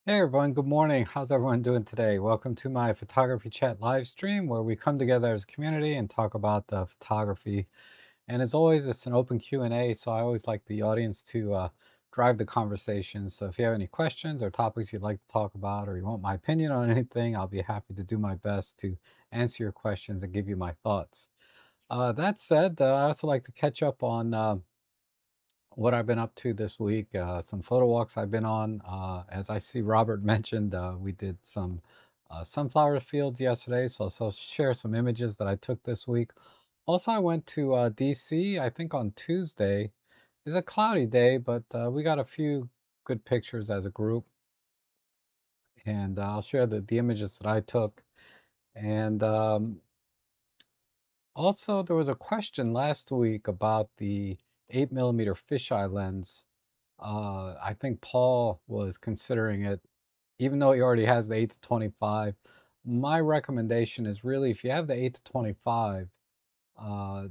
Hey everyone, good morning. How's everyone doing today? Welcome to my photography chat live stream where we come together as a community and talk about photography. And as always, it's an open Q&A, so I always like the audience to drive the conversation. So if you have any questions or topics you'd like to talk about or you want my opinion on anything, I'll be happy to do my best to answer your questions and give you my thoughts. That said, I also like to catch up on what I've been up to this week, some photo walks I've been on. As I see Robert mentioned, we did some sunflower fields yesterday, so I'll share some images that I took this week. Also, I went to DC, I think on Tuesday. It's a cloudy day, but we got a few good pictures as a group, and I'll share the images that I took. And also, there was a question last week about the 8 millimeter fisheye lens. I think Paul was considering it, even though he already has the 8 to 25. My recommendation is really if you have the 8 to 25, uh,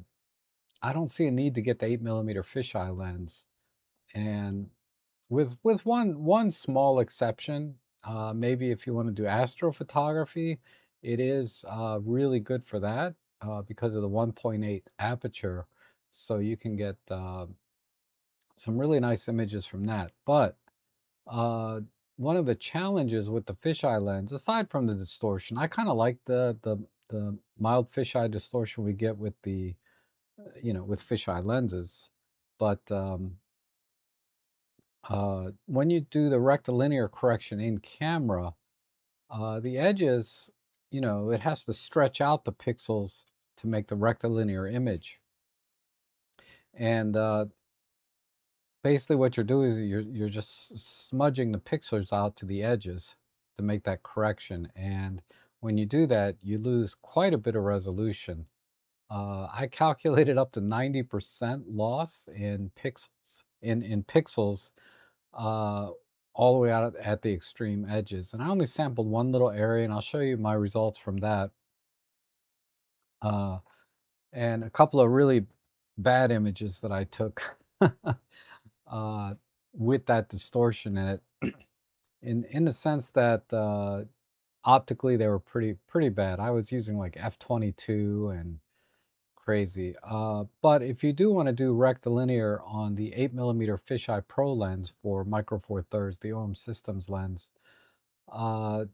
I don't see a need to get the 8 millimeter fisheye lens. And with one small exception, maybe if you want to do astrophotography, it is really good for that because of the 1.8 aperture. So you can get some really nice images from that. But uh, one of the challenges with the fisheye lens, aside from the distortion, I kind of like the mild fisheye distortion we get with the with fisheye lenses, but when you do the rectilinear correction in camera, the edges, it has to stretch out the pixels to make the rectilinear image, and basically what you're doing is you're just smudging the pixels out to the edges to make that correction. And when you do that, you lose quite a bit of resolution. I calculated up to 90% loss in pixels in pixels uh, all the way out at the extreme edges. And I only sampled one little area, and I'll show you my results from that. Uh, and a couple of really bad images that I took uh, with that distortion in it. In the sense that optically they were pretty bad. I was using like f22 and crazy. But if you do want to do rectilinear on the 8 millimeter fisheye pro lens for Micro Four Thirds, the OM Systems lens, uh,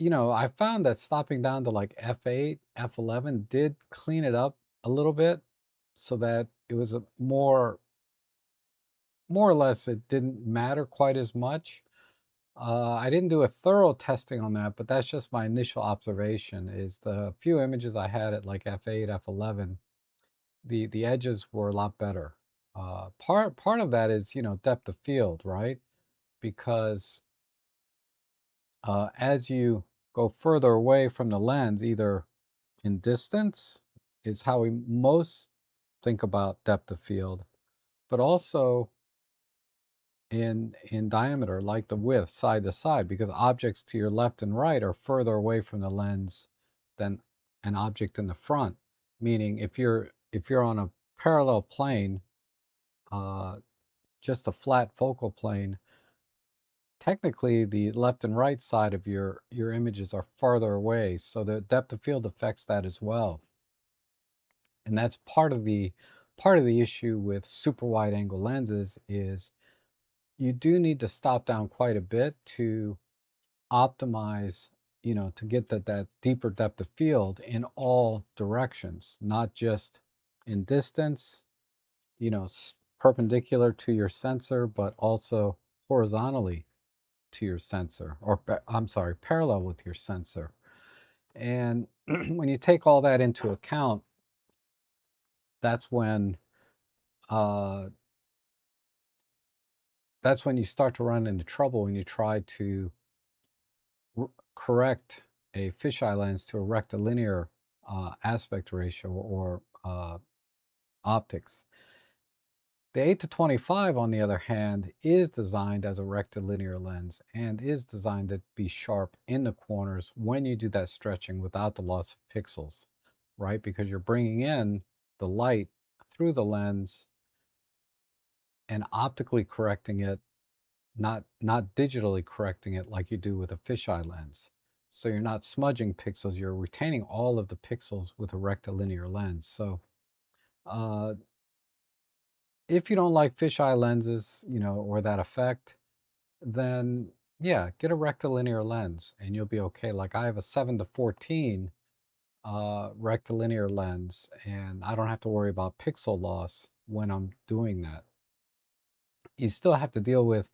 I found that stopping down to like f8, f11 did clean it up a little bit, so that it was a more or less it didn't matter quite as much. I didn't do a thorough testing on that, but that's just my initial observation is the few images I had at like f8, f11, the edges were a lot better. Part of that is, depth of field, right? Because as you go further away from the lens, either in distance is how we most think about depth of field, but also in diameter, like the width side to side, because objects to your left and right are further away from the lens than an object in the front. Meaning, if you're on a parallel plane, uh, just a flat focal plane, technically the left and right side of your images are farther away, so the depth of field affects that as well. And that's part of the issue with super wide angle lenses is you do need to stop down quite a bit to optimize, to get that deeper depth of field in all directions, not just in distance, perpendicular to your sensor, but also horizontally to your sensor, or I'm sorry, parallel with your sensor. And when you take all that into account, that's when uh, that's when you start to run into trouble when you try to correct a fisheye lens to a rectilinear aspect ratio or optics. The 8 to 25, on the other hand, is designed as a rectilinear lens and is designed to be sharp in the corners when you do that stretching without the loss of pixels, right? Because you're bringing in the light through the lens and optically correcting it not digitally correcting it like you do with a fisheye lens. So you're not smudging pixels, you're retaining all of the pixels with a rectilinear lens. So uh, if you don't like fisheye lenses, or that effect, then yeah, get a rectilinear lens and you'll be okay. Like I have a 7-14 rectilinear lens, and I don't have to worry about pixel loss when I'm doing that. You still have to deal with,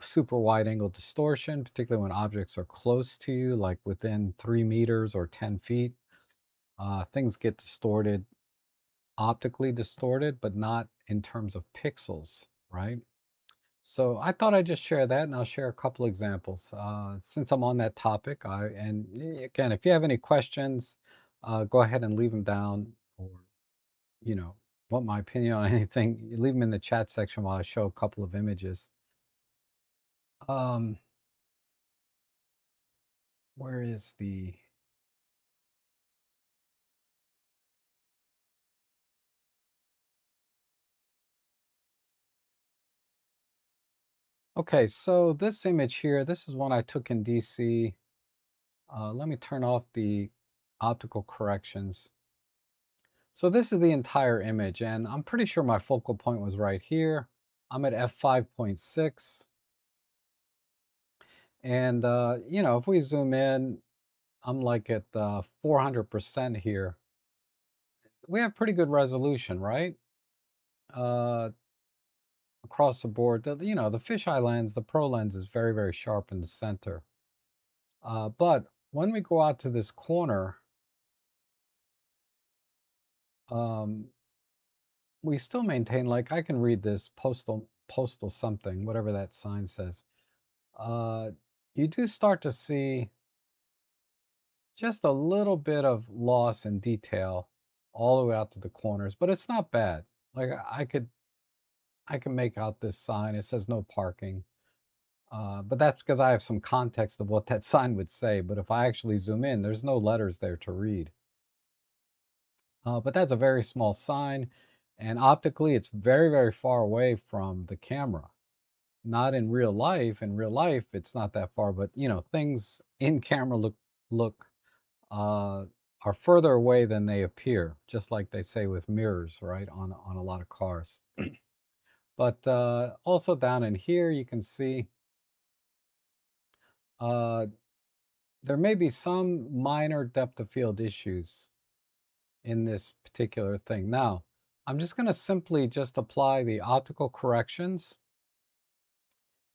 super wide angle distortion, particularly when objects are close to you, like within 3 meters or 10 feet. Things get distorted, optically distorted, but not in terms of pixels, right? So I thought I'd just share that, and I'll share a couple examples. Since I'm on that topic, and again, if you have any questions, go ahead and leave them down, or you know, want my opinion on anything, you leave them in the chat section while I show a couple of images. Um, where is the? Okay, so this image here, this is one I took in DC. Let me turn off the optical corrections. So this is the entire image, and I'm pretty sure my focal point was right here. I'm at f5.6, and if we zoom in, I'm like at 400% here. We have pretty good resolution, right? Uh, Across the board, the fisheye lens, the pro lens is very, very sharp in the center. But when we go out to this corner, um, we still maintain, like I can read this postal something, whatever that sign says. Uh, you do start to see just a little bit of loss in detail all the way out to the corners, but it's not bad. Like I can make out this sign. It says no parking. But that's because I have some context of what that sign would say. But if I actually zoom in, there's no letters there to read. But that's a very small sign. And optically, it's very, very far away from the camera. Not in real life. In real life, it's not that far. But, things in camera look uh, are further away than they appear, just like they say with mirrors, right, on a lot of cars. But also down in here, you can see uh, there may be some minor depth of field issues in this particular thing. Now, I'm just going to simply just apply the optical corrections.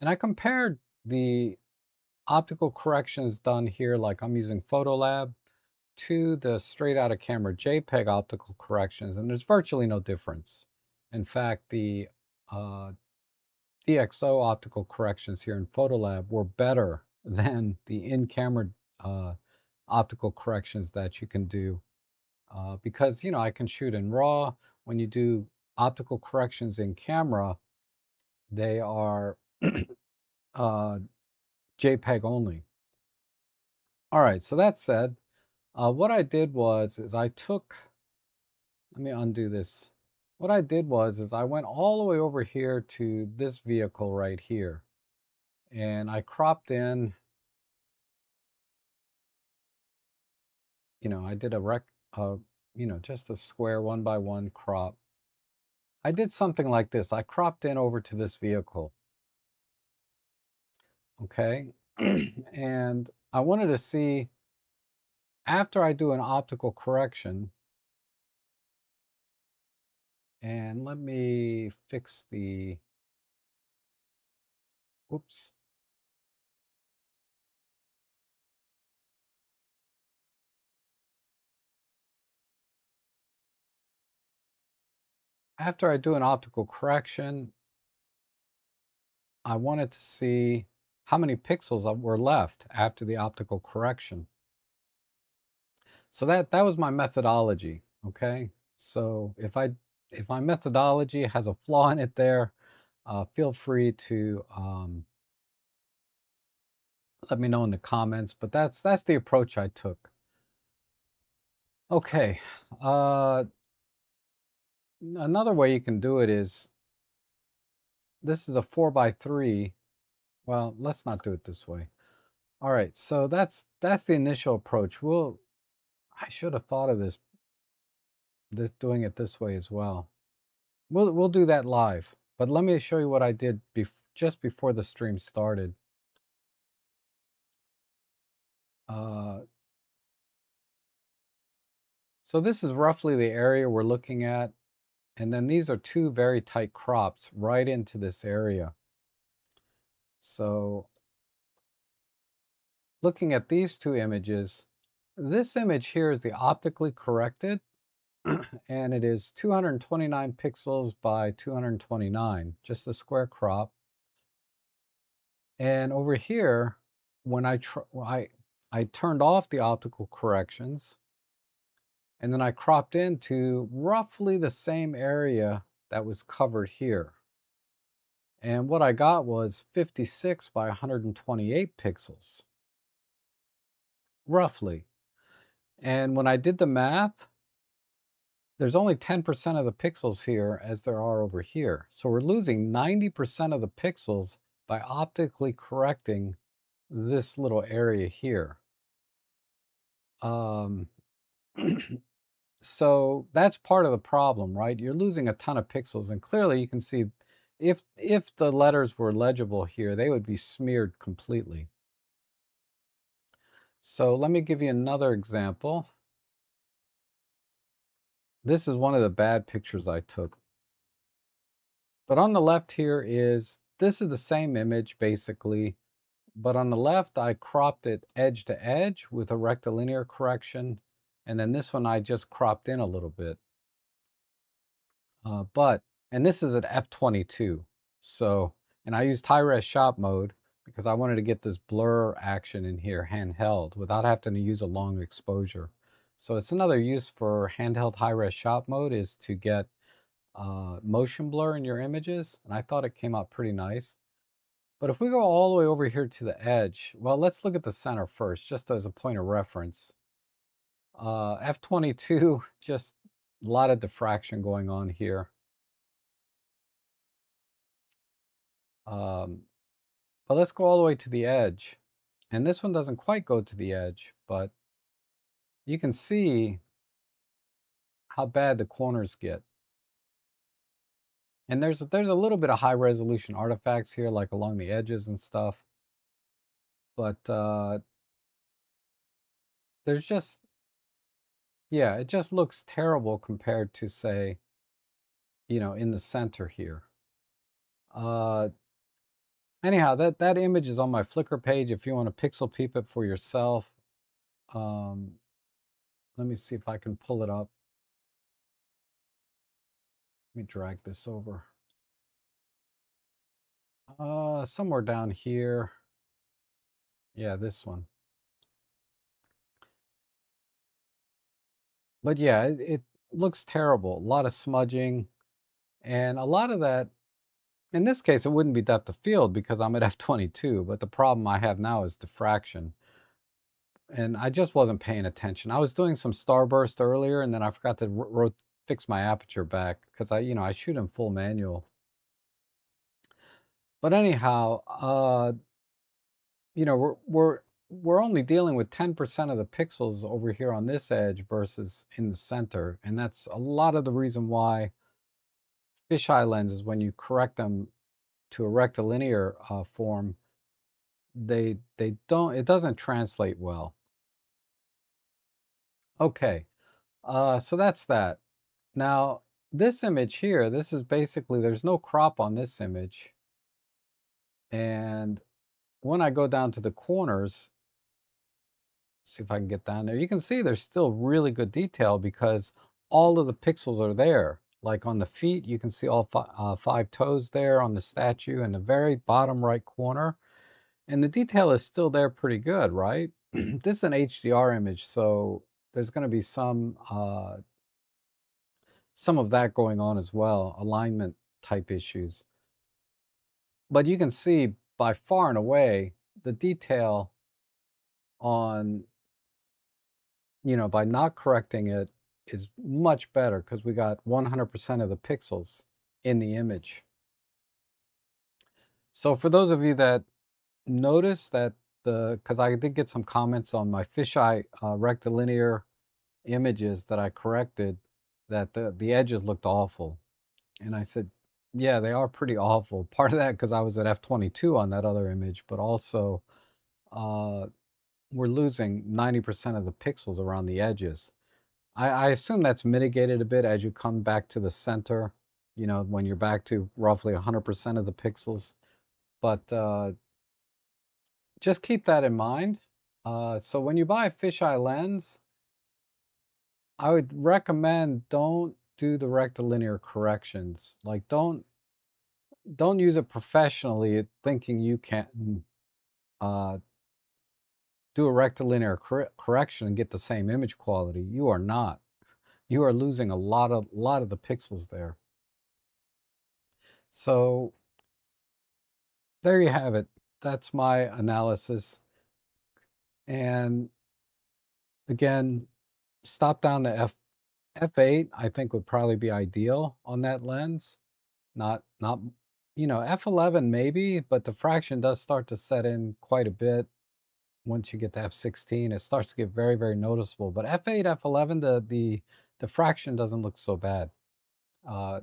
And I compared the optical corrections done here, like I'm using Photolab, to the straight out of camera JPEG optical corrections, and there's virtually no difference. In fact, the uh, DxO optical corrections here in Photolab were better than the in-camera optical corrections that you can do because I can shoot in RAW. When you do optical corrections in camera, they are uh, JPEG only. All right, so that said, what I did was is I took, let me undo this. What I did was is I went all the way over here to this vehicle right here, and I cropped in, I did just a square 1x1 crop. I did something like this. I cropped in over to this vehicle, okay? And I wanted to see, after I do an optical correction, and let me fix the, oops. After I do an optical correction, I wanted to see how many pixels were left after the optical correction. So that was my methodology, okay? So if my methodology has a flaw in it there, feel free to let me know in the comments. But that's the approach I took. Okay, another way you can do it is, this is a 4x3. Well, let's not do it this way. All right, so that's the initial approach. I should have thought of this doing it this way as well. We'll do that live. But let me show you what I did just before the stream started. Uh, so this is roughly the area we're looking at. And then these are two very tight crops right into this area. So looking at these two images, this image here is the optically corrected, and it is 229 pixels by 229, just a square crop. And over here, when I turned off the optical corrections, and then I cropped into roughly the same area that was covered here. And what I got was 56 by 128 pixels, roughly. And when I did the math, there's only 10% of the pixels here as there are over here. So we're losing 90% of the pixels by optically correcting this little area here. Um, so that's part of the problem, right? You're losing a ton of pixels, and clearly you can see if the letters were legible here, they would be smeared completely. So let me give you another example. This is one of the bad pictures I took. But on the left here this is the same image basically, but on the left I cropped it edge to edge with a rectilinear correction, and then this one I just cropped in a little bit. And this is at f22. So, and I used high-res shot mode because I wanted to get this blur action in here handheld without having to use a long exposure. So it's another use for handheld high-res shot mode is to get motion blur in your images, and I thought it came out pretty nice. But if we go all the way over here to the edge, well, let's look at the center first, just as a point of reference. F22, just a lot of diffraction going on here. But let's go all the way to the edge. And this one doesn't quite go to the edge, but you can see how bad the corners get. And there's a little bit of high resolution artifacts here, like along the edges and stuff. But there's just, yeah, it just looks terrible compared to, say, in the center here. Anyhow, that image is on my Flickr page if you want to pixel peep it for yourself. Let me see if I can pull it up. Let me drag this over. Somewhere down here. Yeah, this one. But yeah, it looks terrible. A lot of smudging, and a lot of that, in this case, it wouldn't be depth of field because I'm at f22, but the problem I have now is diffraction. And I just wasn't paying attention. I was doing some starburst earlier, and then I forgot to fix my aperture back because I shoot in full manual. But anyhow, we're only dealing with 10% of the pixels over here on this edge versus in the center, and that's a lot of the reason why fisheye lenses, when you correct them to a rectilinear form, it doesn't translate well. Okay, so that's that. Now, this image here, this is basically, there's no crop on this image. And when I go down to the corners, see if I can get down there, you can see there's still really good detail because all of the pixels are there. Like on the feet, you can see all 5 toes there on the statue in the very bottom right corner. And the detail is still there pretty good, right? This is an HDR image, so there's going to be some of that going on as well, alignment type issues. But you can see by far and away the detail on, by not correcting it is much better because we got 100% of the pixels in the image. So for those of you that notice that because I did get some comments on my fisheye rectilinear images that I corrected, that the edges looked awful. And I said, yeah, they are pretty awful. Part of that because I was at f22 on that other image, but also uh, we're losing 90% of the pixels around the edges. I assume that's mitigated a bit as you come back to the center, when you're back to roughly 100% of the pixels. But just keep that in mind. So when you buy a fisheye lens, I would recommend don't do the rectilinear corrections. Like don't use it professionally thinking you can uh, do a rectilinear correction and get the same image quality. You are not. You are losing a lot of the pixels there. So there you have it. That's my analysis. And again, stop down to f8. I think would probably be ideal on that lens. Not f11 maybe, but the fraction does start to set in quite a bit. Once you get to f16, it starts to get very, very noticeable. But f8, f11, the fraction doesn't look so bad.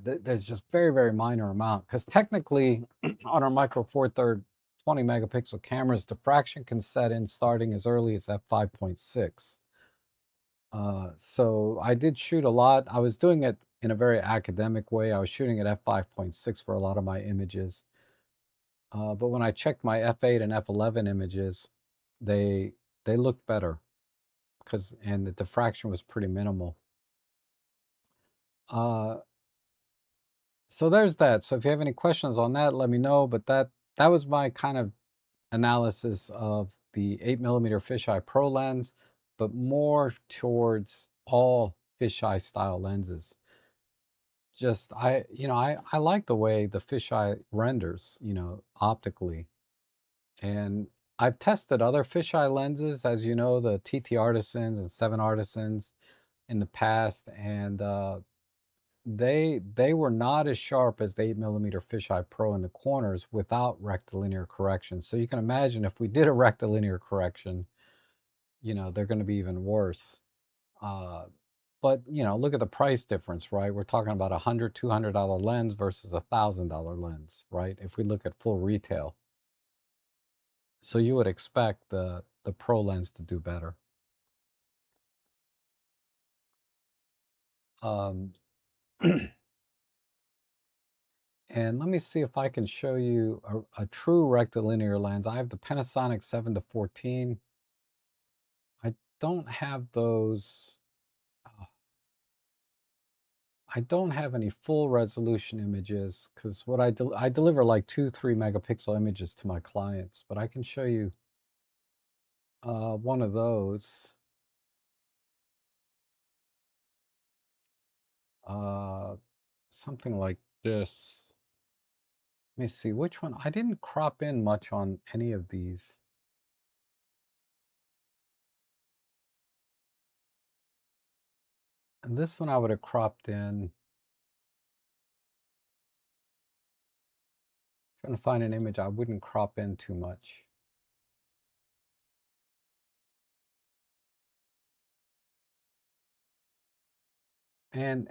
There's just very, very minor amount because technically on our Micro Four Third 20 megapixel cameras, the fraction can set in starting as early as f5.6. So I did shoot a lot. I was doing it in a very academic way. I was shooting at f5.6 for a lot of my images. But when I checked my f8 and f11 images, they they looked better and the diffraction was pretty minimal. Uh, so there's that. So if you have any questions on that, let me know. But that was my kind of analysis of the 8mm fisheye pro lens, but more towards all fisheye style lenses. Just I like the way the fisheye renders, optically. And I've tested other fisheye lenses, as you know, the TT Artisans and 7 Artisans in the past, and they were not as sharp as the 8mm fisheye pro in the corners without rectilinear correction. So you can imagine if we did a rectilinear correction, they're going to be even worse. Uh, but look at the price difference, right? We're talking about $100, $200 lens versus $1,000 lens, right? If we look at full retail, so you would expect the pro lens to do better. Um, And let me see if I can show you a true rectilinear lens. I have the Panasonic 7 to 14. I don't have those. uh, I don't have any full resolution images because what I deliver like 2, 3 megapixel images to my clients, but I can show you one of those. Uh, Something like this. Let me see which one. I didn't crop in much on any of these. And this one I would have cropped in. Trying to find an image I wouldn't crop in too much. And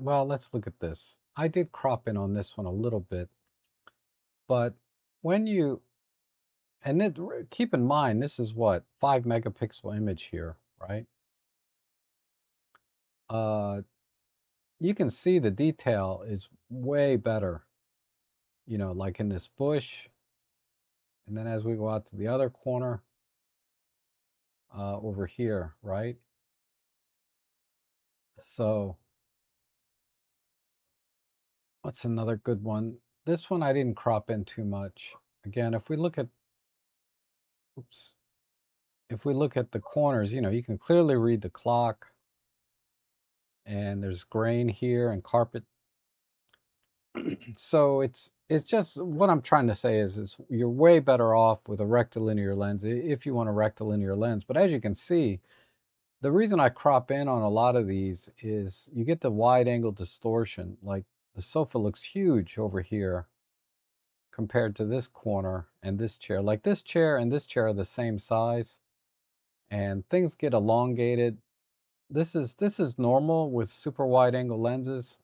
well, let's look at this. I did crop in on this one a little bit, but when you and it, keep in mind this is what 5 megapixel image here, right? Uh, you can see the detail is way better, like in this bush, and then as we go out to the other corner, over here, right? So what's another good one? This one I didn't crop in too much. Again, if we look at, oops, if we look at the corners, you can clearly read the clock, and there's grain here and carpet. So it's just what I'm trying to say is you're way better off with a rectilinear lens if you want a rectilinear lens. But as you can see, the reason I crop in on a lot of these is you get the wide angle distortion. Like the sofa looks huge over here compared to this corner and this chair. Like this chair and this chair are the same size, and things get elongated. This is normal with super wide angle lenses.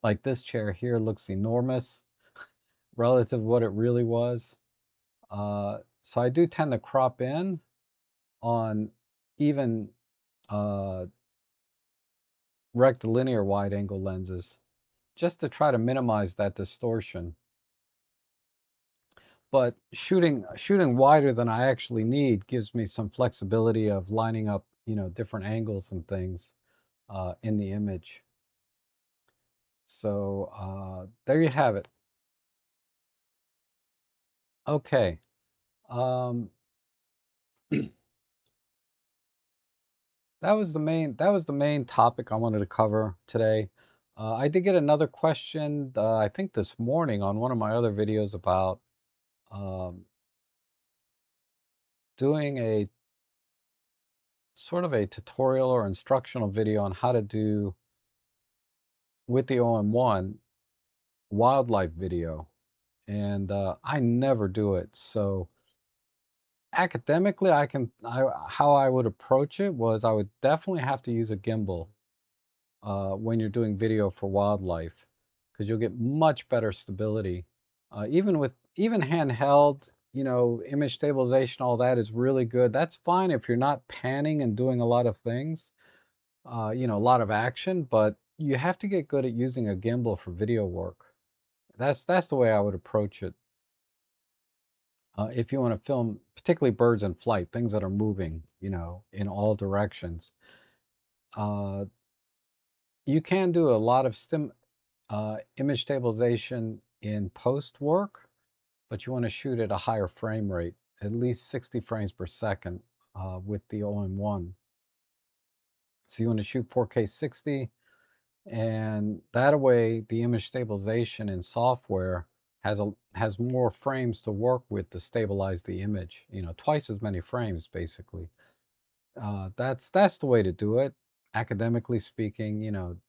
Like this chair here looks enormous relative to what it really was. So I do tend to crop in on even uh, rectilinear wide angle lenses just to try to minimize that distortion. But shooting wider than I actually need gives me some flexibility of lining up, different angles and things in the image. So there you have it. Okay. Um, that was the main topic I wanted to cover today. I did get another question, I think this morning on one of my other videos about um, doing a sort of a tutorial or instructional video on how to do with the OM1 wildlife video, and I never do it. So academically, how I would approach it was I would definitely have to use a gimbal when you're doing video for wildlife, because you'll get much better stability. Even handheld, image stabilization, all that is really good. That's fine if you're not panning and doing a lot of things, a lot of action, but you have to get good at using a gimbal for video work. That's the way I would approach it. If you want to film, particularly birds in flight, things that are moving, in all directions, uh, you can do a lot of image stabilization in post work, but you want to shoot at a higher frame rate, at least 60 frames per second with the OM1. So you want to shoot 4K 60, and that way the image stabilization in software has more frames to work with to stabilize the image. Twice as many frames basically. That's the way to do it. Academically speaking,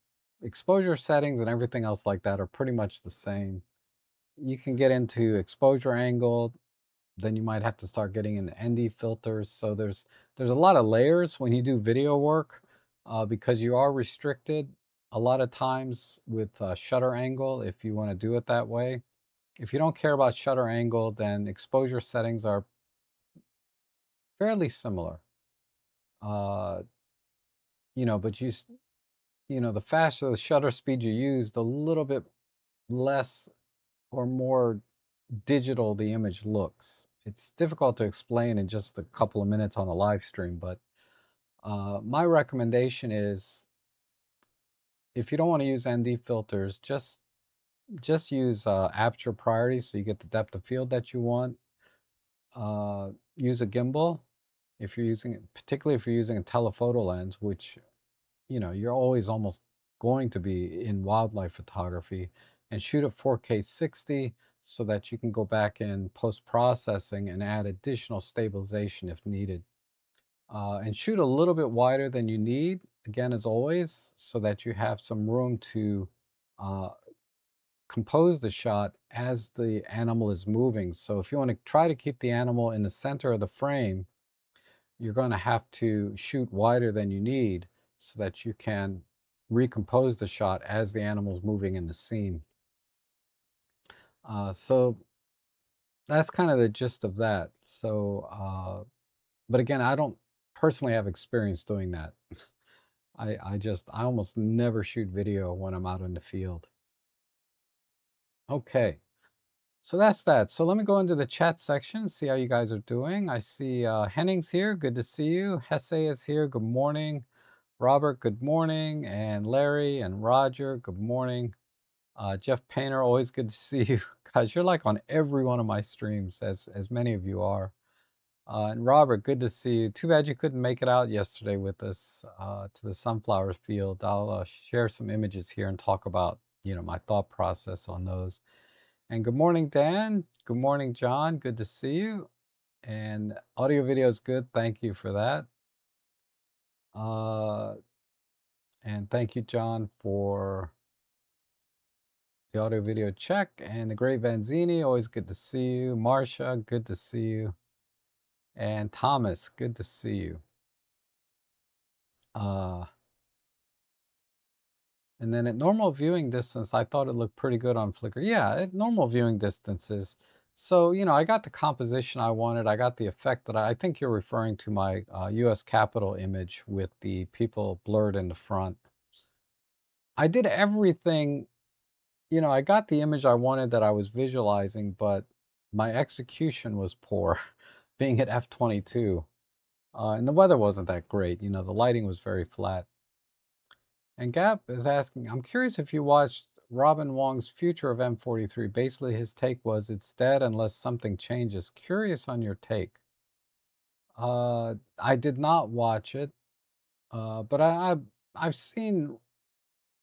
exposure settings and everything else like that are pretty much the same. You can get into exposure angle, then you might have to start getting into ND filters. So there's a lot of layers when you do video work because you are restricted a lot of times with shutter angle if you want to do it that way. If you don't care about shutter angle, then exposure settings are fairly similar. Uh, but the faster the shutter speed you use, the little bit less or more digital the image looks. It's difficult to explain in just a couple of minutes on a live stream, but my recommendation is if you don't want to use ND filters, just use aperture priority so you get the depth of field that you want. Use a gimbal if you're using it, particularly if you're using a telephoto lens, which you're always almost going to be in wildlife photography, and shoot at 4K 60 so that you can go back in post-processing and add additional stabilization if needed. And shoot a little bit wider than you need, again, as always, so that you have some room to uh, compose the shot as the animal is moving. So if you want to try to keep the animal in the center of the frame, you're going to have to shoot wider than you need so that you can recompose the shot as the animal's moving in the scene. So that's kind of the gist of that. So, but again, I don't personally have experience doing that. I almost never shoot video when I'm out in the field. Okay, so that's that. So let me go into the chat section, see how you guys are doing. I see Henning's here. Good to see you. Hesse is here. Good morning. Robert, good morning. And Larry and Roger, good morning. Jeff Painter, always good to see you. Guys, you're like on every one of my streams, as many of you are. And Robert, good to see you. Too bad you couldn't make it out yesterday with us to the sunflower field. I'll share some images here and talk about, my thought process on those. And good morning, Dan. Good morning, John. Good to see you. And audio video is good. Thank you for that. And thank you, John, for the audio video check. And the great Vanzini, always good to see you. Marcia, good to see you. And Thomas, good to see you. And then at normal viewing distance, I thought it looked pretty good on Flickr. Yeah, at normal viewing distances. So, I got the composition I wanted. I got the effect that I think you're referring to my US Capitol image with the people blurred in the front. I did everything, I got the image I wanted that I was visualizing, but my execution was poor, being at f/22. And the weather wasn't that great. The lighting was very flat. And Gap is asking, I'm curious if you watched Robin Wong's Future of M43. Basically, his take was it's dead unless something changes. Curious on your take. I did not watch it, but I've seen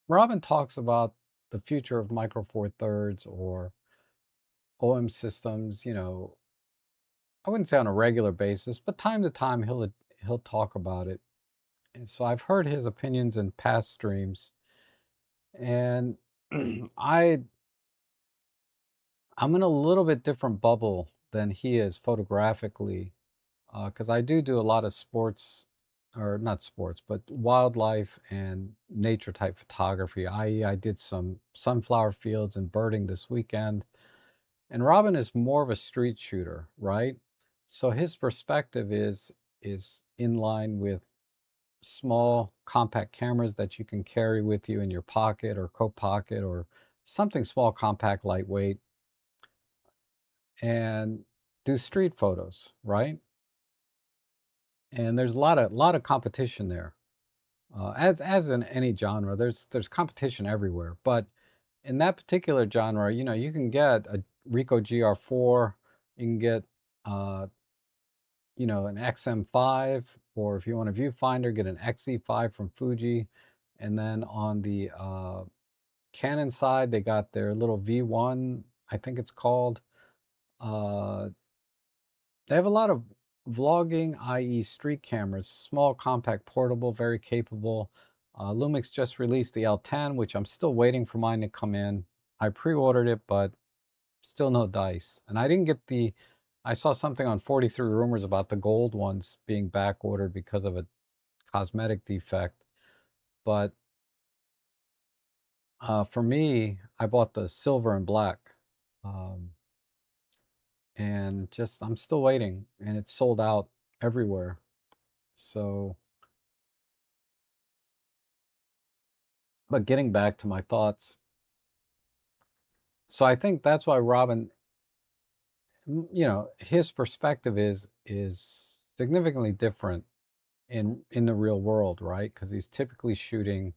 Robin talks about the future of Micro Four Thirds or OM systems. I wouldn't say on a regular basis, but time to time he'll talk about it. And so I've heard his opinions in past streams, and I I'm in a little bit different bubble than he is photographically, because I do a lot of sports, or not sports, but wildlife and nature type photography. I.e., I did some sunflower fields and birding this weekend. And Robin is more of a street shooter, right? So his perspective is in line with small compact cameras that you can carry with you in your pocket or coat pocket or something small, compact, lightweight, and do street photos, right? And there's a lot of competition there. As in any genre, there's competition everywhere. But in that particular genre, you can get a Ricoh GR4, you can get an XM5, or if you want a viewfinder, get an XE5 from Fuji. And then on the Canon side, they got their little V1, I think it's called. Uh, They have a lot of vlogging, i.e. street cameras, small, compact, portable, very capable. Lumix just released the L10, which I'm still waiting for mine to come in. I pre-ordered it, but still no dice. And I didn't get I saw something on 43 Rumors about the gold ones being back ordered because of a cosmetic defect. But for me, I bought the silver and black. Um, and just, I'm still waiting, and it's sold out everywhere. So, but getting back to my thoughts, so I think that's why Robin, his perspective is significantly different in the real world, right? Because he's typically shooting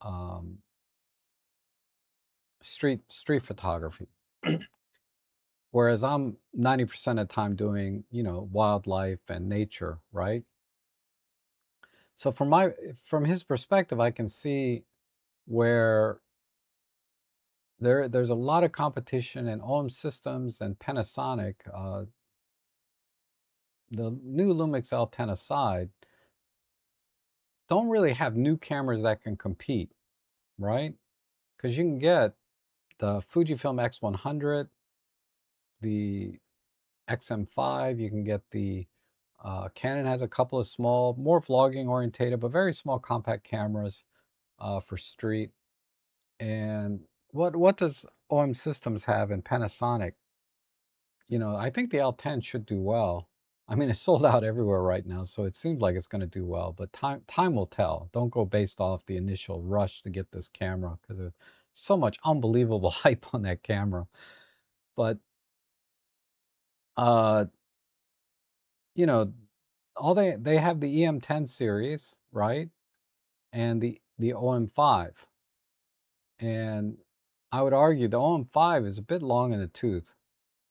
um, street photography, whereas I'm 90% of the time doing wildlife and nature, right? So from his perspective, I can see where there's a lot of competition in OM systems and Panasonic. The new Lumix L10 aside, don't really have new cameras that can compete, right? Because you can get the Fujifilm X100, the XM5, you can get the Canon has a couple of small, more vlogging orientated, but very small compact cameras for street. And what does OM Systems have in Panasonic? I think the L10 should do well. I mean, it's sold out everywhere right now, so it seems like it's going to do well, but time will tell. Don't go based off the initial rush to get this camera, because there's so much unbelievable hype on that camera. But uh, you know, all they have the EM10 series, right? And the OM5. And I would argue the OM5 is a bit long in the tooth,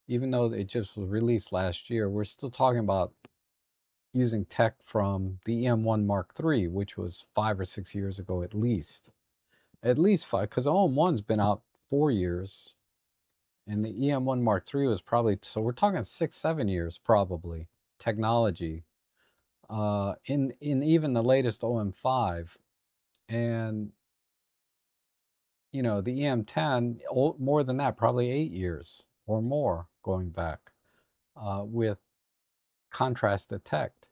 even though it just was released last year. We're still talking about using tech from the EM1 Mark III, which was 5 or 6 years ago at least. At least 5, because OM1's been out 4 years, and the EM1 Mark III was probably, so we're talking 6, 7 years probably, technology, in even the latest OM5. And the EM10, more than that, probably 8 years or more going back with contrast detect.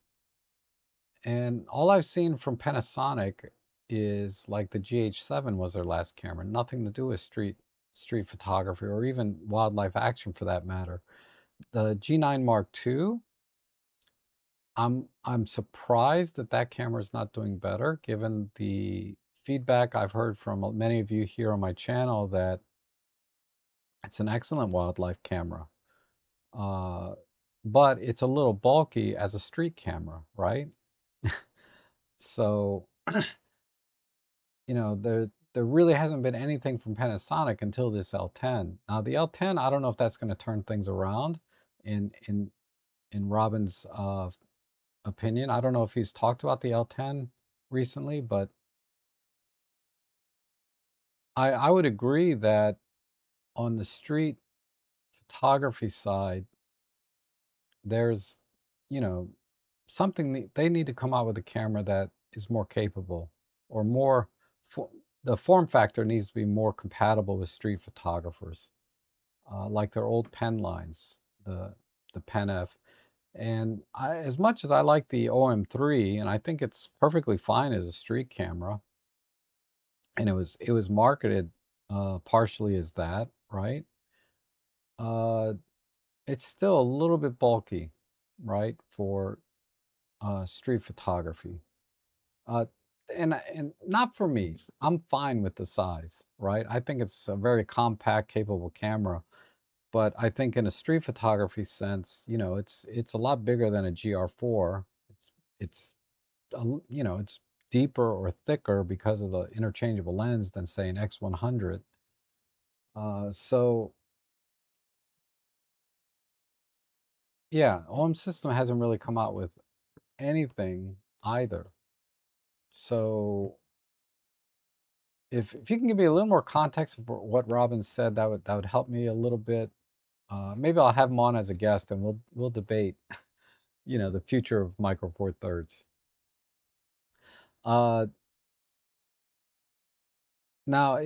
And all I've seen from Panasonic is like the GH7 was their last camera, nothing to do with street photography or even wildlife action for that matter. The G9 Mark II, I'm surprised that that camera is not doing better, given the feedback I've heard from many of you here on my channel that it's an excellent wildlife camera. Uh, but it's a little bulky as a street camera, right? So, there really hasn't been anything from Panasonic until this L10. Now the L10, I don't know if that's going to turn things around in in in Robin's opinion. I don't know if he's talked about the L10 recently, but I would agree that on the street photography side, there's, you know, something they need to come out with a camera that is more capable or more, the form factor needs to be more compatible with street photographers, like their old pen lines, the Pen F. And as much as I like the OM3, and I think it's perfectly fine as a street camera, and it was marketed partially as that, right? Uh, it's still a little bit bulky, right, for street photography. Uh, and not for me. I'm fine with the size, right? I think it's a very compact, capable camera. But I think in a street photography sense, it's a lot bigger than a GR4. It's it's deeper or thicker because of the interchangeable lens than say an X100. So yeah, OM System hasn't really come out with anything either. So if you can give me a little more context of what Robin said, that would help me a little bit. Maybe I'll have him on as a guest, and we'll debate, the future of Micro Four Thirds. Uh, now,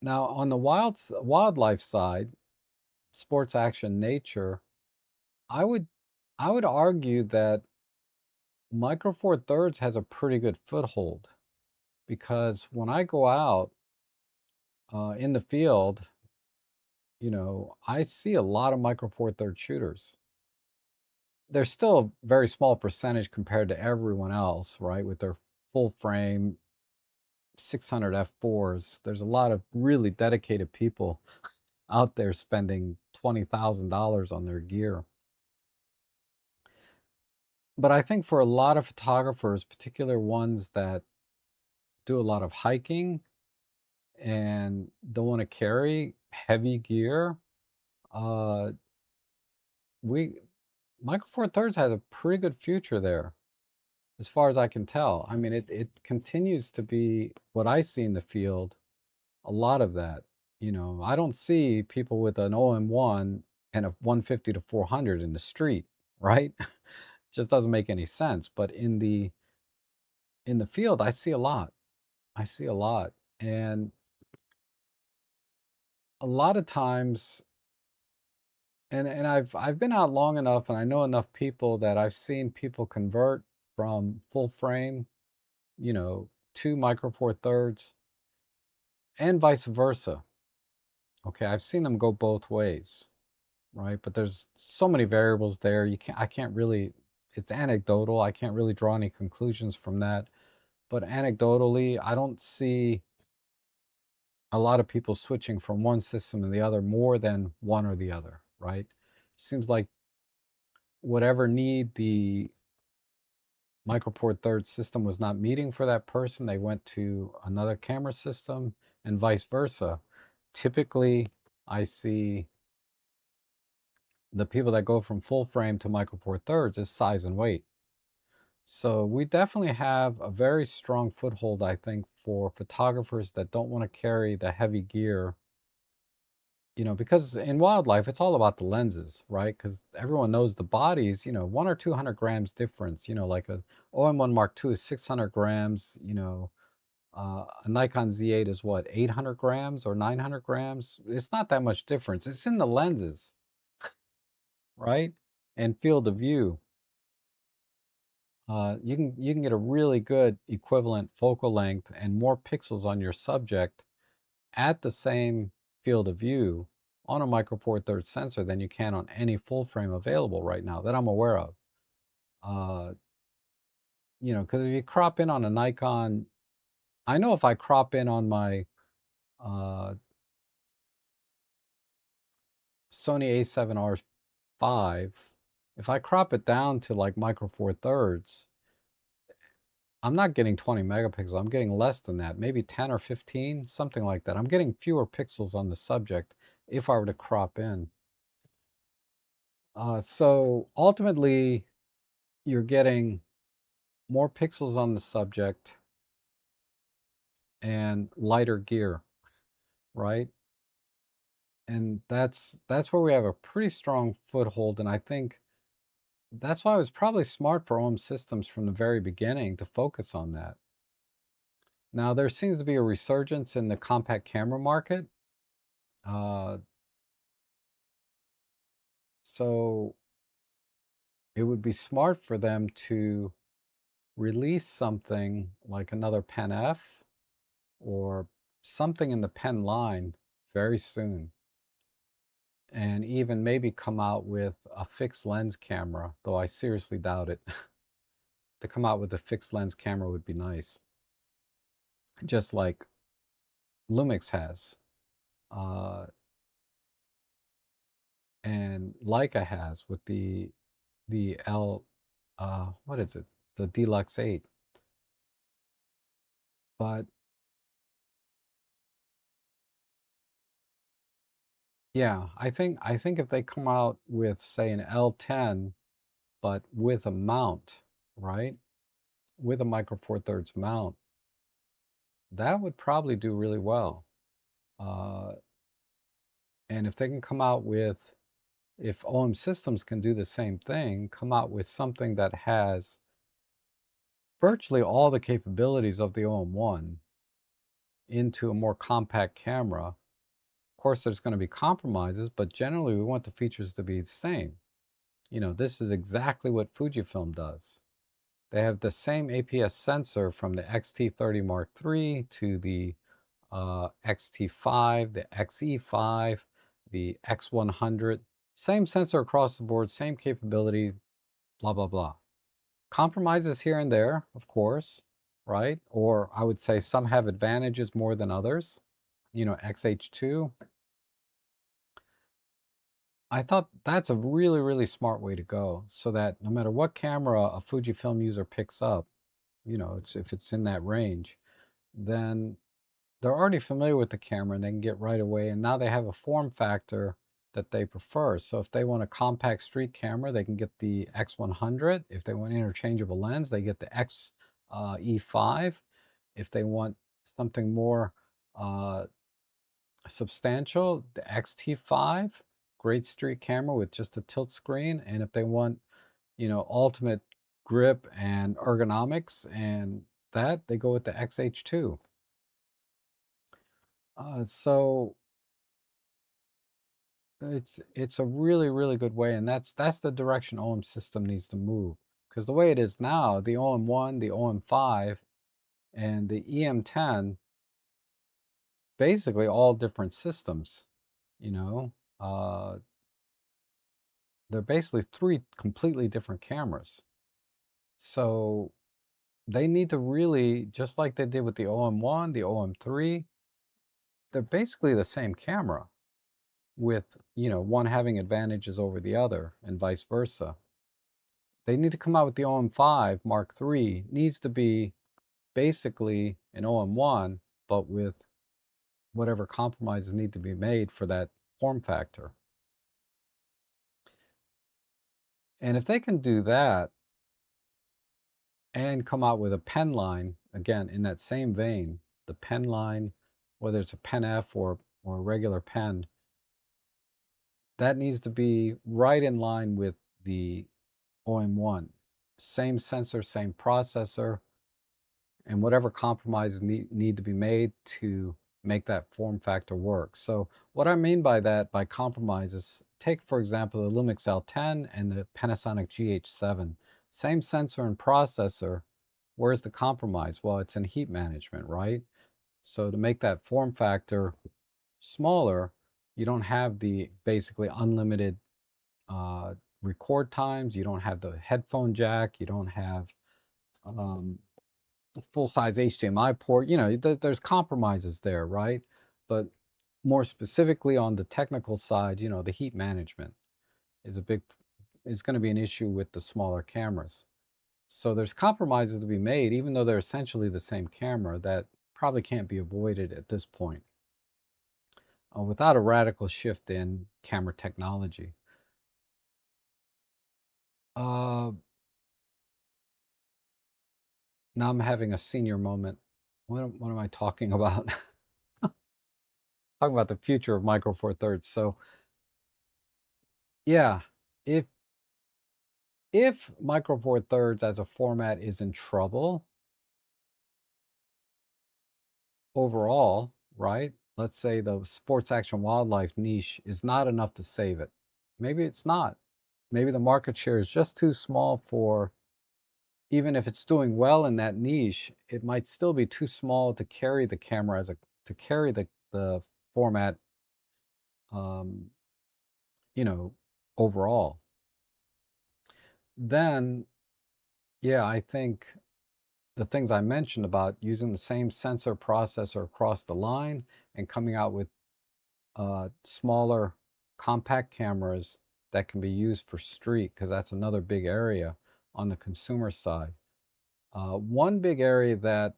on the wildlife side, sports action nature, I would I would argue that Micro Four Thirds has a pretty good foothold because when I go out in the field, I see a lot of Micro Four Thirds shooters. There's still a very small percentage compared to everyone else, right? With their full frame 600 f4s. There's a lot of really dedicated people out there spending $20,000 on their gear. But I think for a lot of photographers, particular ones that do a lot of hiking and don't want to carry heavy gear, uh, we Micro Four Thirds has a pretty good future there, as far as I can tell. I mean, it continues to be what I see in the field, a lot of that. I don't see people with an OM1 and a 150 to 400 in the street, right? Just doesn't make any sense. But in the field, I see a lot. I see a lot. And a lot of times, and I've been out long enough and I know enough people that I've seen people convert from full frame, to Micro Four Thirds and vice versa. Okay, I've seen them go both ways, right? But there's so many variables there. I can't really, it's anecdotal. I can't really draw any conclusions from that. But anecdotally, I don't see a lot of people switching from one system to the other more than one or the other, right? Seems like whatever need the Micro Four Thirds system was not meeting for that person, they went to another camera system and vice versa. Typically, I see the people that go from full frame to Micro Four Thirds is size and weight. So we definitely have a very strong foothold, I think, for photographers that don't want to carry the heavy gear, because in wildlife, it's all about the lenses, right? Because everyone knows the bodies, 1 or 200 grams difference, like a OM1 Mark II is 600 grams, A Nikon Z8 is what, 800 grams or 900 grams? It's not that much difference. It's in the lenses, right? And field of view. You can get a really good equivalent focal length and more pixels on your subject at the same field of view on a Micro Four Thirds sensor than you can on any full frame available right now that I'm aware of. Uh, because if you crop in on a Nikon, I know if I crop in on my uh, Sony A7R5, if I crop it down to like Micro Four Thirds, I'm not getting 20 megapixels. I'm getting less than that, maybe 10 or 15, something like that. I'm getting fewer pixels on the subject if I were to crop in. So ultimately, you're getting more pixels on the subject and lighter gear, right? And that's where we have a pretty strong foothold. And I think that's why it was probably smart for OM Systems from the very beginning to focus on that. Now, there seems to be a resurgence in the compact camera market. Uh, so it would be smart for them to release something like another Pen F or something in the Pen line very soon. And even maybe come out with a fixed lens camera, though I seriously doubt it. To come out with a fixed lens camera would be nice. Just like Lumix has. Uh, and Leica has with the L what is it? The Deluxe 8. But yeah, I think if they come out with say an L10 but with a mount, right? With a Micro Four Thirds mount, that would probably do really well. Uh, and if they can come out with, if OM Systems can do the same thing, come out with something that has virtually all the capabilities of the OM1 into a more compact camera. Of course, there's going to be compromises, but generally we want the features to be the same. This is exactly what Fujifilm does. They have the same APS sensor from the X-T30 Mark III to the X-T5, the X-E5, the X100. Same sensor across the board, same capability, blah, blah, blah. Compromises here and there, of course, right? Or I would say some have advantages more than others. XH2. I thought that's a really, really smart way to go so that no matter what camera a Fujifilm user picks up, if it's in that range, then they're already familiar with the camera and they can get right away. And now they have a form factor that they prefer. So if they want a compact street camera, they can get the X100. If they want interchangeable lens, they get the X-E5. If they want something more substantial, the X-T5, great street camera with just a tilt screen. And if they want, ultimate grip and ergonomics and that, they go with the XH2. So it's a really, really good way, and that's the direction OM system needs to move. Because the way it is now, the OM1, the OM5, and the EM10, basically all different systems, you know. Uh, they're basically three completely different cameras. So they need to really, just like they did with the OM1, the OM3, they're basically the same camera with, one having advantages over the other and vice versa. They need to come out with the OM5 Mark III. Needs to be basically an OM1, but with whatever compromises need to be made for that form factor. And if they can do that and come out with a pen line, again, in that same vein, the pen line, whether it's a Pen F or a regular pen, that needs to be right in line with the OM1. Same sensor, same processor, and whatever compromises need to be made to make that form factor work. So what I mean by that, by compromises, take for example the Lumix L10 and the Panasonic GH7. Same sensor and processor. Where's the compromise? Well, it's in heat management, right? So to make that form factor smaller, you don't have the basically unlimited uh, record times. You don't have the headphone jack. You don't have um, full-size HDMI port. You know, there's compromises there, right? But more specifically on the technical side, you know, the heat management is a big is going to be an issue with the smaller cameras. So there's compromises to be made, even though they're essentially the same camera, that probably can't be avoided at this point without a radical shift in camera technology. Uh, Now I'm having a senior moment. What am I talking about? Talking about the future of Micro Four Thirds. So yeah, if Micro Four Thirds as a format is in trouble overall, right? Let's say the sports action wildlife niche is not enough to save it. Maybe it's not. Maybe the market share is just too small for, even if it's doing well in that niche, it might still be too small to carry the camera as a to carry the format, um, you know, overall. Then, yeah, I think the things I mentioned about using the same sensor processor across the line and coming out with smaller compact cameras that can be used for street, because that's another big area on the consumer side. One big area that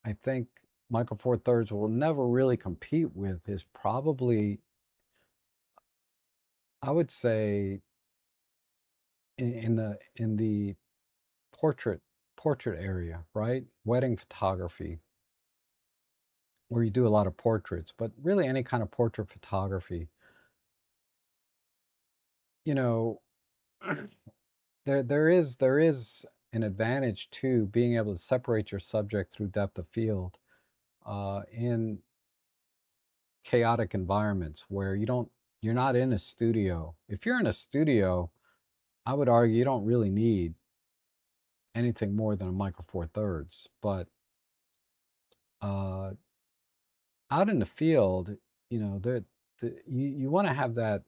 I think Micro Four Thirds will never really compete with is probably, I would say, in the portrait area, right? Wedding photography, where you do a lot of portraits, but really any kind of portrait photography. You know, there is an advantage to being able to separate your subject through depth of field in chaotic environments where you're not in a studio. If you're in a studio, I would argue you don't really need anything more than a Micro Four Thirds. But uh, out in the field, you know, you want to have that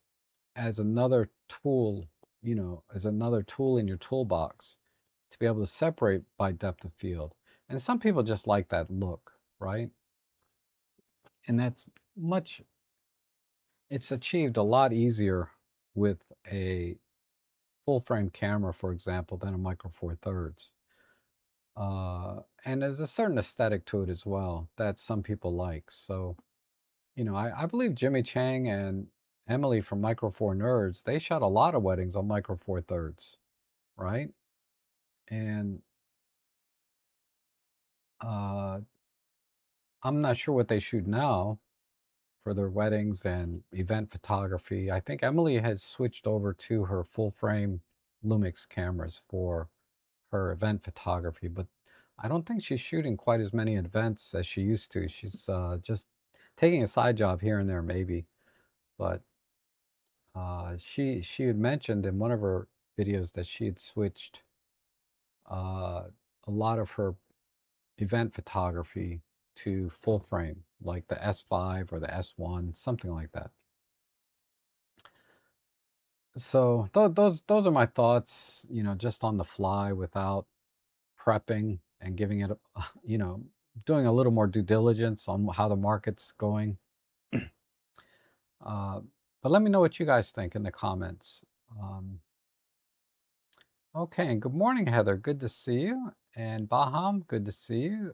as another tool, you know, as another tool in your toolbox to be able to separate by depth of field. And some people just like that look, right? And that's much, it's achieved a lot easier with a full frame camera, for example, than a Micro Four Thirds. And there's a certain aesthetic to it as well that some people like. So, you know, I believe Jimmy Chang and Emily from Micro Four Nerds, they shot a lot of weddings on Micro Four Thirds, right? And uh, I'm not sure what they shoot now for their weddings and event photography. I think Emily has switched over to her full frame Lumix cameras for her event photography, but I don't think she's shooting quite as many events as she used to. She's just taking a side job here and there, maybe. But she had mentioned in one of her videos that she had switched uh, a lot of her event photography to full frame, like the S5 or the S1, something like that. So those are my thoughts, you know, just on the fly without prepping and giving it, you know, doing a little more due diligence on how the market's going. Uh, but let me know what you guys think in the comments. Um, okay, and good morning, Heather. Good to see you. And Baham, good to see you.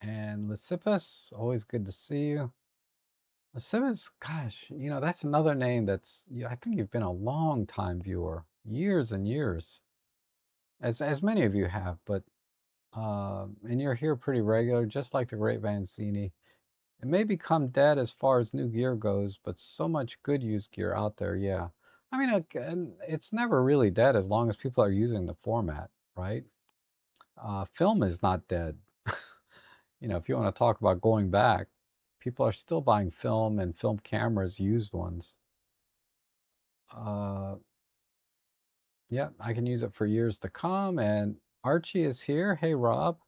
And Lysippus, always good to see you. Lysippus, gosh, you know, that's another name that's, I think you've been a long time viewer, years and years, as many of you have, but and you're here pretty regular, just like the great Vanzini. It may become dead as far as new gear goes, but so much good used gear out there, yeah. I mean, it's never really dead as long as people are using the format, right? Film is not dead. You know, if you want to talk about going back, people are still buying film and film cameras, used ones. Uh, yeah, I can use it for years to come. And Archie is here. Hey, Rob.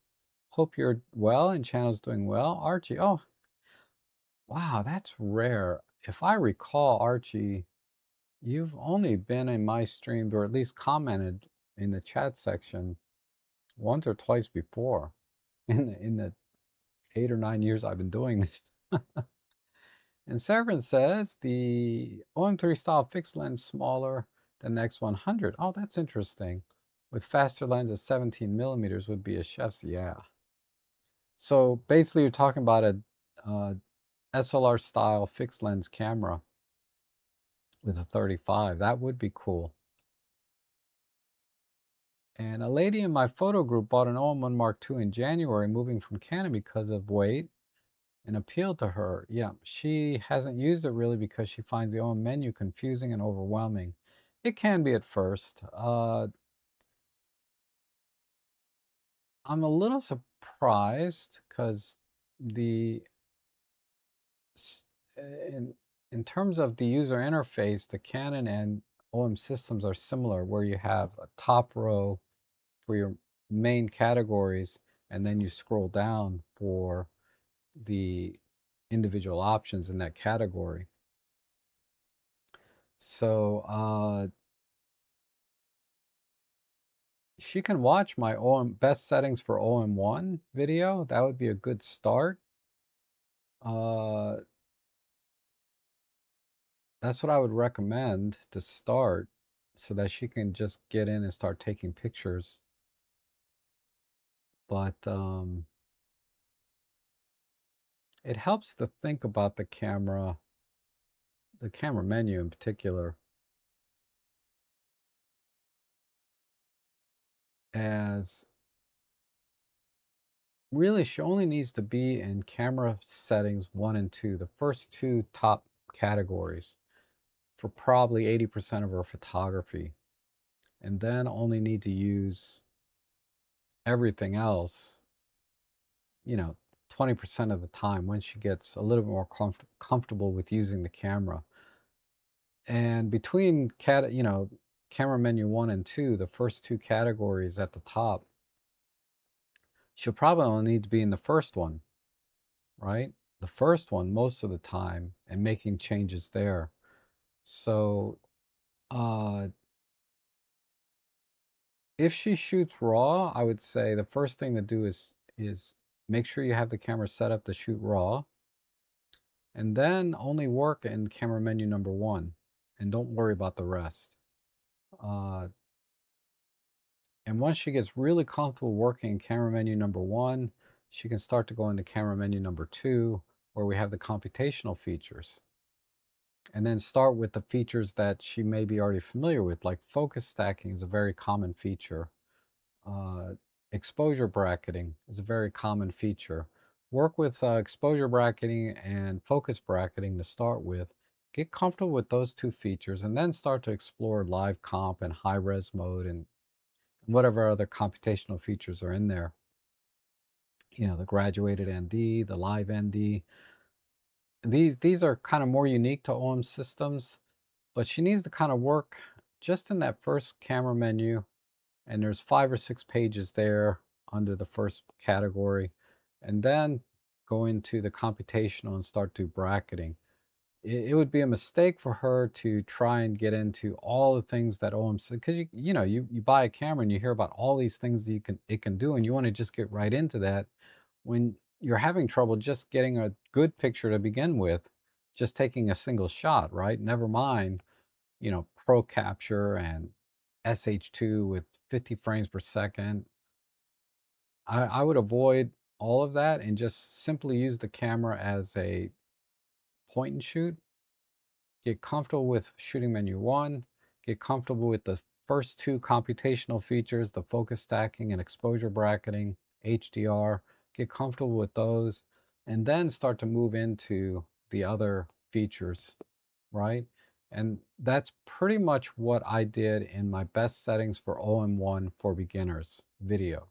Hope you're well and channel's doing well. Archie, oh, wow, that's rare. If I recall, Archie, you've only been in my stream or at least commented in the chat section once or twice before in the 8 or 9 years I've been doing this. And Severin says the OM3 style fixed lens smaller than the X100. Oh, that's interesting. With faster lens at 17 millimeters would be a chef's. Yeah. So basically, you're talking about a SLR style fixed lens camera with a 35. That would be cool. And a lady in my photo group bought an OM1 Mark II in January, moving from Canon because of weight and appealed to her. Yeah, she hasn't used it really because she finds the OM menu confusing and overwhelming. It can be at first. I'm a little surprised because the in in terms of the user interface, the Canon and OM systems are similar, where you have a top row for your main categories, and then you scroll down for the individual options in that category. So she can watch my OM best settings for OM1 video. That would be a good start. That's what I would recommend to start so that she can just get in and start taking pictures. But it helps to think about the camera menu in particular, as really she only needs to be in camera settings 1 and 2, the first two top categories, for probably 80% of her photography, and then only need to use everything else, you know, 20% of the time when she gets a little bit more comfortable with using the camera. And between camera menu 1 and 2, the first two categories at the top, she'll probably only need to be in the first one, right? The first one most of the time, and making changes there. So if she shoots RAW, I would say the first thing to do is make sure you have the camera set up to shoot RAW, and then only work in camera menu number 1, and don't worry about the rest. And once she gets really comfortable working in camera menu number 1, she can start to go into camera menu number 2, where we have the computational features. And then start with the features that she may be already familiar with, like focus stacking is a very common feature. Exposure bracketing is a very common feature. Work with exposure bracketing and focus bracketing to start with. Get comfortable with those two features, and then start to explore live comp and high res mode and whatever other computational features are in there. You know, the graduated ND, the live ND. These are kind of more unique to OM systems, but she needs to kind of work just in that first camera menu, and there's 5 or 6 pages there under the first category, and then go into the computational and start to bracketing. It would be a mistake for her to try and get into all the things that OM, because you buy a camera and you hear about all these things that it can do, and you want to just get right into that when you're having trouble just getting a good picture to begin with, just taking a single shot, right? Never mind, pro capture and SH2 with 50 frames per second. I would avoid all of that and just simply use the camera as a point and shoot. Get comfortable with shooting menu 1, get comfortable with the first two computational features, the focus stacking and exposure bracketing, HDR, get comfortable with those, and then start to move into the other features, right? And that's pretty much what I did in my best settings for OM1 for beginners video.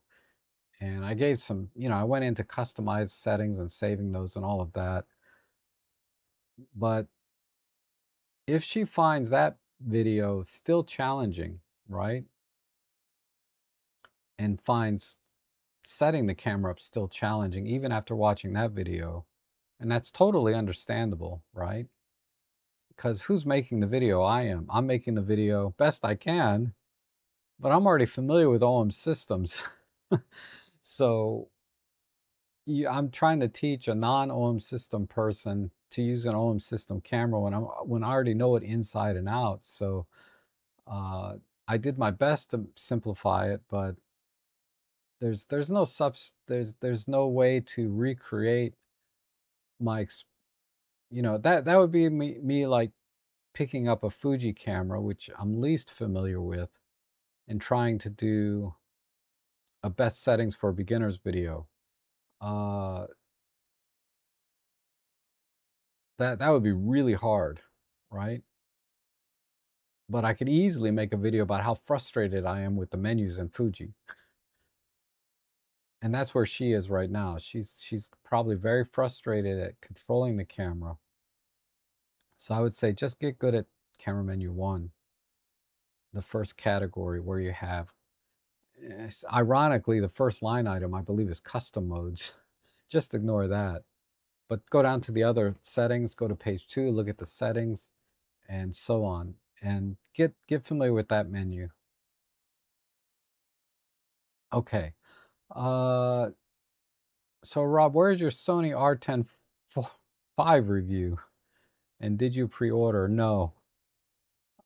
And I gave some, I went into customized settings and saving those and all of that. But if she finds that video still challenging, right? And finds setting the camera up still challenging, even after watching that video, and that's totally understandable, right? Because who's making the video? I am. I'm making the video best I can, but I'm already familiar with OM systems. So I'm trying to teach a non-OM system person to use an OM system camera when I already know it inside and out. So uh, I did my best to simplify it, but there's no there's no way to recreate my that would be me like picking up a Fuji camera, which I'm least familiar with, and trying to do a best settings for beginners video. Uh, that would be really hard, right? But I could easily make a video about how frustrated I am with the menus in Fuji. And that's where she is right now. She's probably very frustrated at controlling the camera. So I would say just get good at camera menu 1, the first category where you have, ironically, the first line item I believe is custom modes. Just ignore that. But go down to the other settings, go to page 2, look at the settings, and so on, and get familiar with that menu. Okay. Uh, so Rob, where's your Sony R10 5 review? And did you pre-order? No.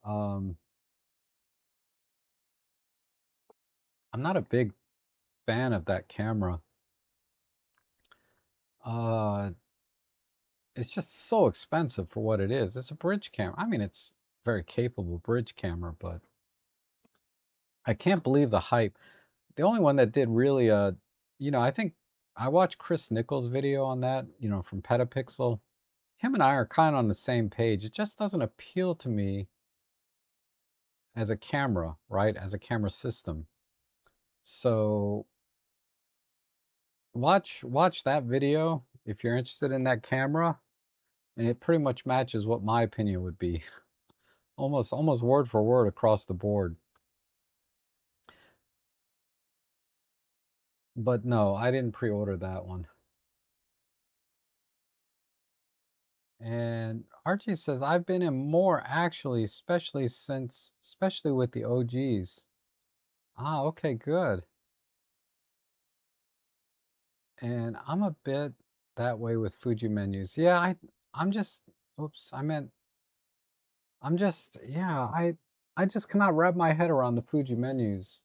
Um, I'm not a big fan of that camera. Uh, it's just so expensive for what it is. It's a bridge camera. I mean, it's very capable bridge camera, but I can't believe the hype. The only one that did really, I think I watched Chris Nichols' video on that, from Petapixel. Him and I are kind of on the same page. It just doesn't appeal to me as a camera, right? As a camera system. So watch that video if you're interested in that camera, and it pretty much matches what my opinion would be. Almost word for word across the board. But no, I didn't pre-order that one. And Archie says, I've been in more actually, especially with the OGs. Ah, okay, good. And I'm a bit that way with Fuji menus. Yeah, I'm just, oops, yeah, I just cannot wrap my head around the Fuji menus.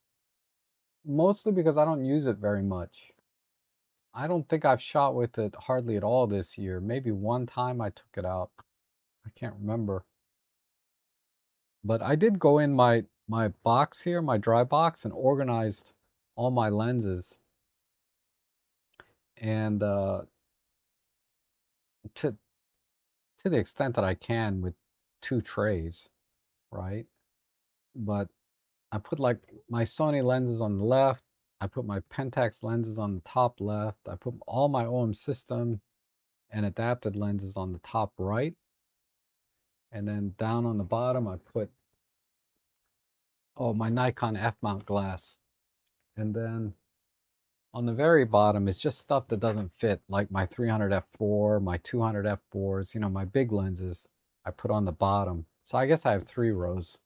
Mostly because I don't use it very much. I don't think I've shot with it hardly at all this year. Maybe one time I took it out. I can't remember. But I did go in my box here, my dry box, and organized all my lenses. And to the extent that I can with 2 trays, right? But I put like my Sony lenses on the left. I put my Pentax lenses on the top left. I put all my OM system and adapted lenses on the top right. And then down on the bottom, I put, my Nikon F-mount glass. And then on the very bottom is just stuff that doesn't fit, like my 300 f4, my 200 f4s, my big lenses I put on the bottom. So I guess I have 3 rows.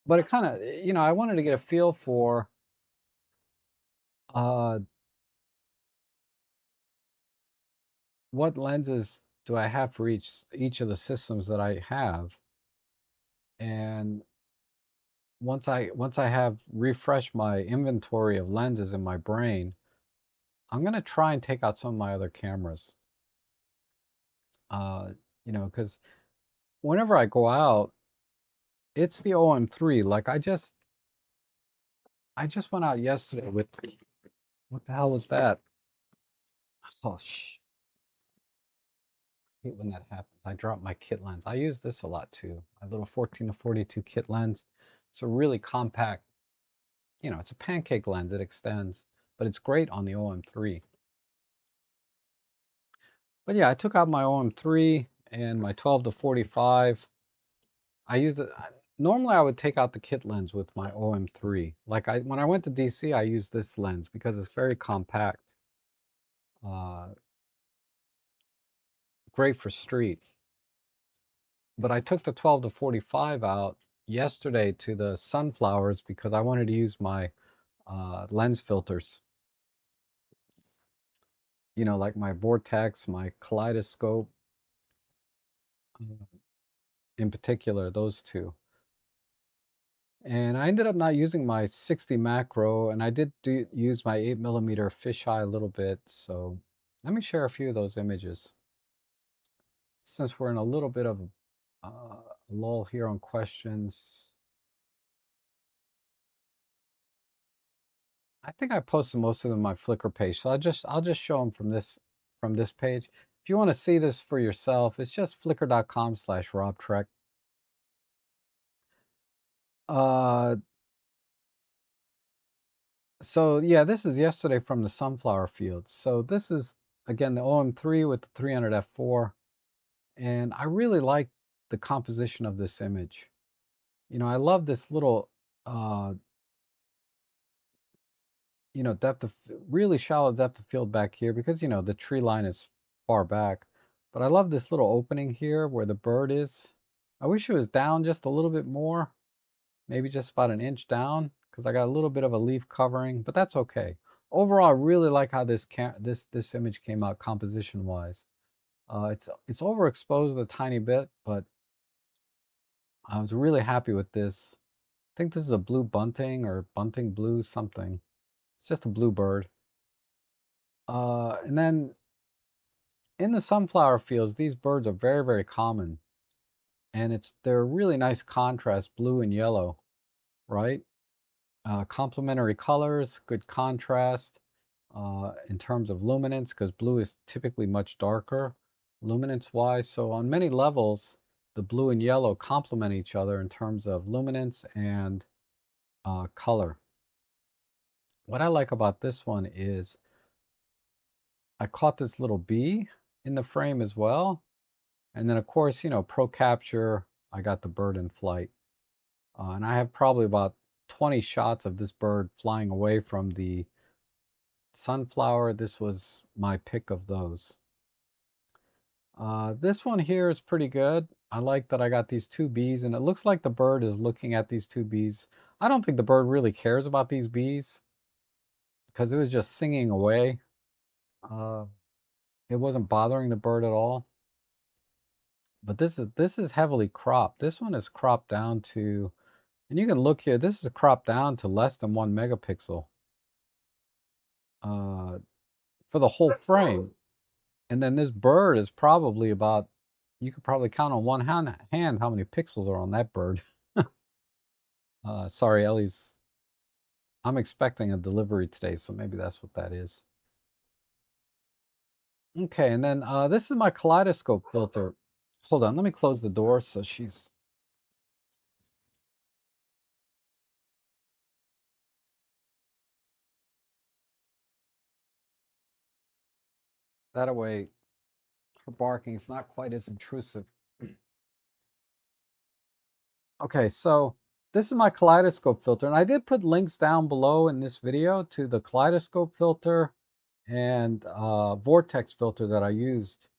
But it kind of, I wanted to get a feel for uh, what lenses do I have for each of the systems that I have. And once I have refreshed my inventory of lenses in my brain, I'm gonna try and take out some of my other cameras. Uh, because whenever I go out, it's the OM3. Like I just went out yesterday with, what the hell was that? Oh I hate when that happens. I dropped my kit lens. I use this a lot too. My little 14 to 42 kit lens. It's a really compact you know, it's a pancake lens. It extends, but it's great on the OM3. But yeah, I took out my OM3 and my 12 to 45. I used it. Normally, I would take out the kit lens with my OM3. Like when I went to DC, I used this lens because it's very compact. Great for street. But I took the 12 to 45 out yesterday to the sunflowers because I wanted to use my lens filters. You know, like my Vortex, my Kaleidoscope, in particular, those two. And I ended up not using my 60 macro, and I did use my 8mm fisheye a little bit. So let me share a few of those images. Since we're in a little bit of a lull here on questions, I think I posted most of them on my Flickr page. So I'll just show them from this page. If you want to see this for yourself, it's just flickr.com/RobTrek. So yeah, this is yesterday from the sunflower fields. So this is again the OM3 with the 300 f4, and I really like the composition of this image. You know, I love this little you know, really shallow depth of field back here because, you know, the tree line is far back. But I love this little opening here where the bird is. I wish it was down just a little bit more, maybe just about an inch down because I got a little bit of a leaf covering, but that's okay. Overall, I really like how this image came out composition wise. It's overexposed a tiny bit, but I was really happy with this. I think this is a blue bunting or bunting blue something. It's just a blue bird. And then in the sunflower fields, these birds are very, very common. And they're really nice contrast, blue and yellow, right? Complementary colors, good contrast in terms of luminance, because blue is typically much darker luminance-wise. So on many levels, the blue and yellow complement each other in terms of luminance and color. What I like about this one is I caught this little bee in the frame as well. And then, of course, you know, Pro Capture, I got the bird in flight. And I have probably about 20 shots of this bird flying away from the sunflower. This was my pick of those. This one here is pretty good. I like that I got these two bees, and it looks like the bird is looking at these two bees. I don't think the bird really cares about these bees because it was just singing away. Uh, it wasn't bothering the bird at all. But this is heavily cropped. This one is cropped down to, and you can look here, this is cropped down to less than 1 megapixel uh, for the whole frame. And then this bird is probably about, you could probably count on one hand how many pixels are on that bird. Sorry, I'm expecting a delivery today, so maybe that's what that is. Okay, and then this is my kaleidoscope filter. Hold on, let me close the door so she's... That way, her barking is not quite as intrusive. Okay, so this is my kaleidoscope filter, and I did put links down below in this video to the kaleidoscope filter and vortex filter that I used.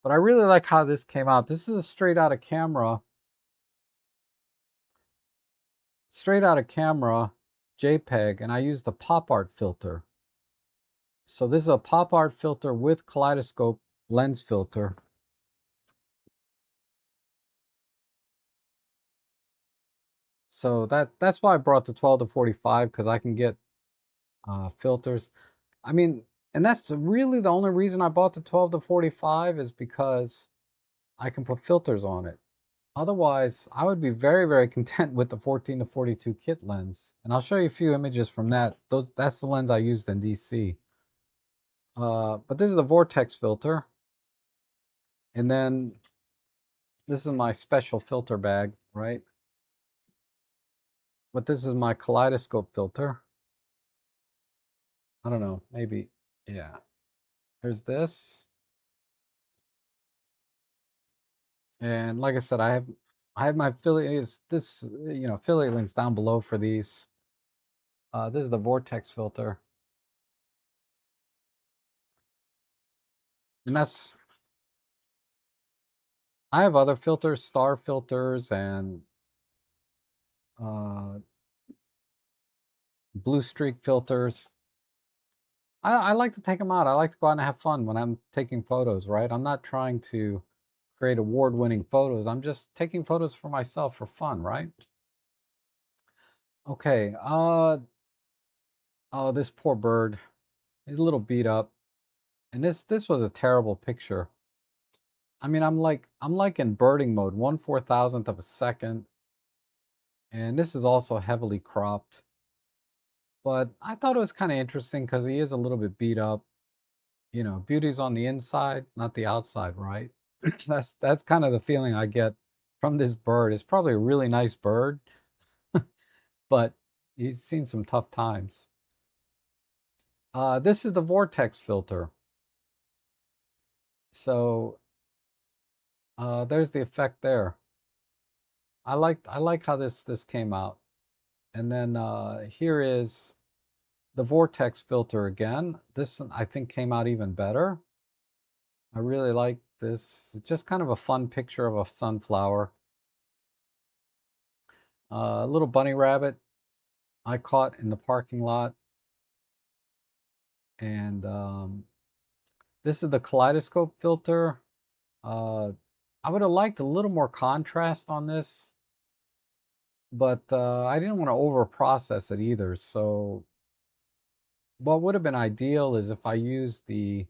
But I really like how this came out. This is a straight out of camera JPEG, and I used the pop art filter. So this is a pop art filter with kaleidoscope lens filter. So that's why I brought the 12 to 45 because I can get filters. I mean, and that's really the only reason I bought the 12 to 45 is because I can put filters on it. Otherwise, I would be very, very content with the 14 to 42 kit lens. And I'll show you a few images from that. That's the lens I used in DC. But this is the vortex filter. And then this is my special filter bag, right? But this is my kaleidoscope filter. I don't know, maybe, yeah. There's this. And like I said, I have my affiliates, this, affiliate links down below for these. This is the vortex filter. And I have other filters, star filters and uh, blue streak filters. I like to take them out. I like to go out and have fun when I'm taking photos, right? I'm not trying to create award-winning photos. I'm just taking photos for myself for fun, right? Okay. Oh, this poor bird. He's a little beat up. And this was a terrible picture. I mean, I'm like in birding mode, 1/4000th of a second. And this is also heavily cropped. But I thought it was kind of interesting because he is a little bit beat up. Beauty's on the inside, not the outside, right? That's kind of the feeling I get from this bird. It's probably a really nice bird, but he's seen some tough times. This is the vortex filter. So there's the effect there. I like how this came out. And then here is the vortex filter again. This one I think came out even better. I really like this. It's just kind of a fun picture of a sunflower. A little bunny rabbit I caught in the parking lot. And this is the kaleidoscope filter. Uh, I would have liked a little more contrast on this, but I didn't want to over process it either. So what would have been ideal is if I used the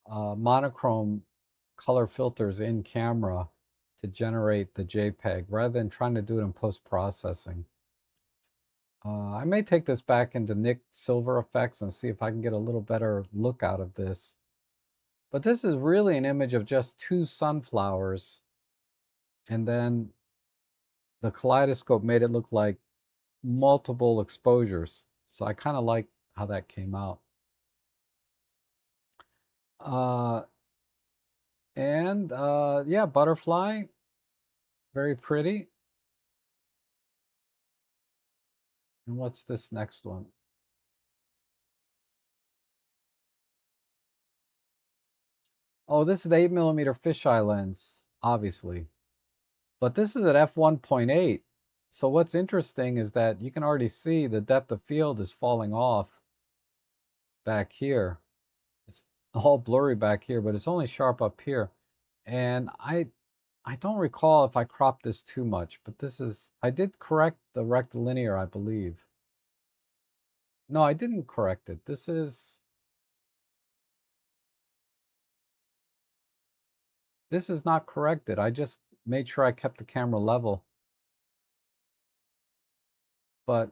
monochrome color filters in camera to generate the JPEG rather than trying to do it in post-processing. I may take this back into Nik Silver Effects and see if I can get a little better look out of this. But this is really an image of just two sunflowers. And then the kaleidoscope made it look like multiple exposures. So I kind of like how that came out. Uh, and yeah, butterfly, very pretty. And what's this next one? Oh, this is the 8mm fisheye lens, obviously. But this is at f1.8. So what's interesting is that you can already see the depth of field is falling off back here. It's all blurry back here, but it's only sharp up here. And I don't recall if I cropped this too much, but I did correct the rectilinear, I believe. No, I didn't correct it. This is not corrected. I just made sure I kept the camera level. But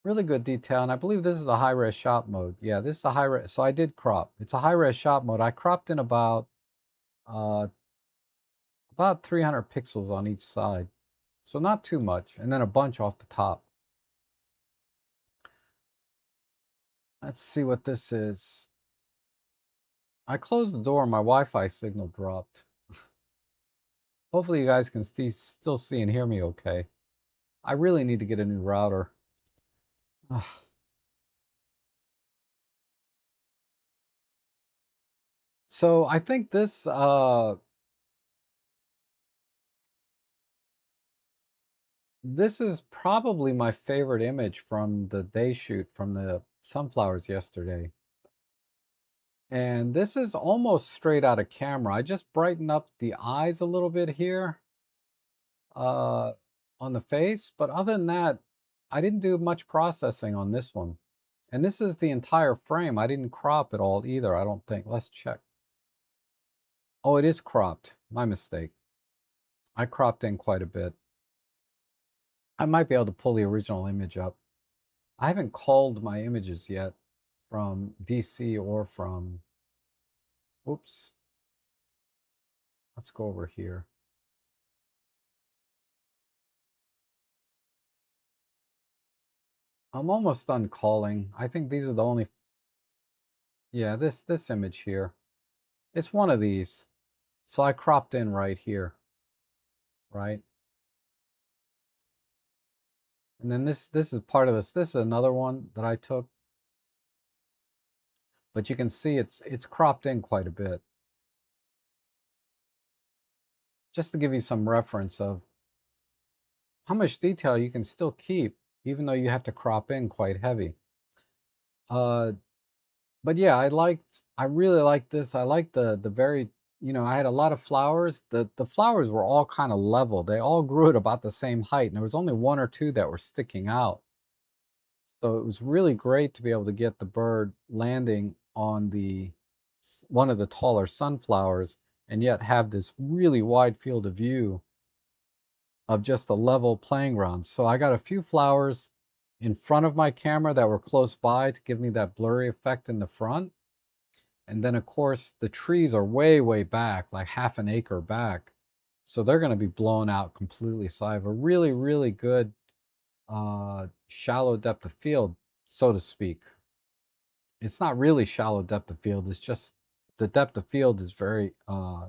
really good detail, and I believe this is a high-res shot mode. Yeah, this is a high-res, so I did crop. It's a high-res shot mode. I cropped in uh, about 300 pixels on each side. So not too much, and then a bunch off the top. Let's see what this is. I closed the door and my Wi-Fi signal dropped. Hopefully you guys can still see and hear me okay. I really need to get a new router. So I think this is probably my favorite image from the day shoot from the sunflowers yesterday. And this is almost straight out of camera. I just brightened up the eyes a little bit here uh, on the face. But other than that, I didn't do much processing on this one. And this is the entire frame. I didn't crop it all either, I don't think. Let's check. Oh, it is cropped. My mistake. I cropped in quite a bit. I might be able to pull the original image up. I haven't culled my images yet from DC or from, oops, let's go over here. I'm almost done calling. I think these are the only, yeah, this image here. It's one of these. So I cropped in right here, right? And then this is part of this. This is another one that I took, but you can see it's cropped in quite a bit. Just to give you some reference of how much detail you can still keep, even though you have to crop in quite heavy. Uh, but yeah, I really liked this. I like the very, I had a lot of flowers. The flowers were all kind of level. They all grew at about the same height, and there was only one or two that were sticking out. So it was really great to be able to get the bird landing on the one of the taller sunflowers and yet have this really wide field of view of just a level playing ground. So I got a few flowers in front of my camera that were close by to give me that blurry effect in the front. And then of course the trees are way, way back, like half an acre back. So they're going to be blown out completely. So I have a really, really good shallow depth of field, so to speak. It's not really shallow depth of field. It's just the depth of field is very I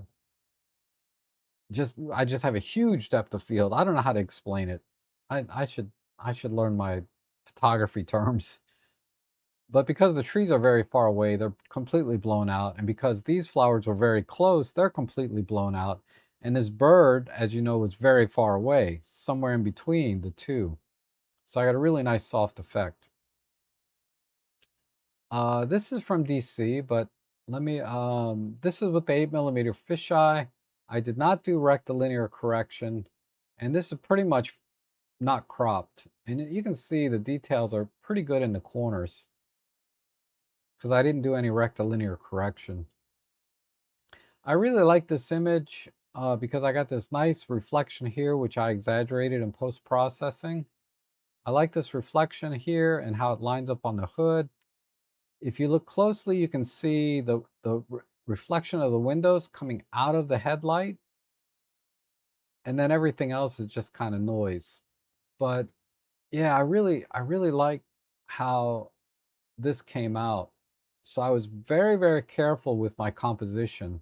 just have a huge depth of field. I don't know how to explain it. I should learn my photography terms. But because the trees are very far away, they're completely blown out. And because these flowers were very close, they're completely blown out. And this bird, as you know, was very far away, somewhere in between the two. So I got a really nice soft effect. This is from DC, but this is with the 8mm fisheye. I did not do rectilinear correction, and this is pretty much not cropped. And you can see the details are pretty good in the corners because I didn't do any rectilinear correction. I really like this image because I got this nice reflection here, which I exaggerated in post-processing. I like this reflection here and how it lines up on the hood. If you look closely, you can see the reflection of the windows coming out of the headlight, and then everything else is just kind of noise. But yeah, I really like how this came out. So I was very, very careful with my composition.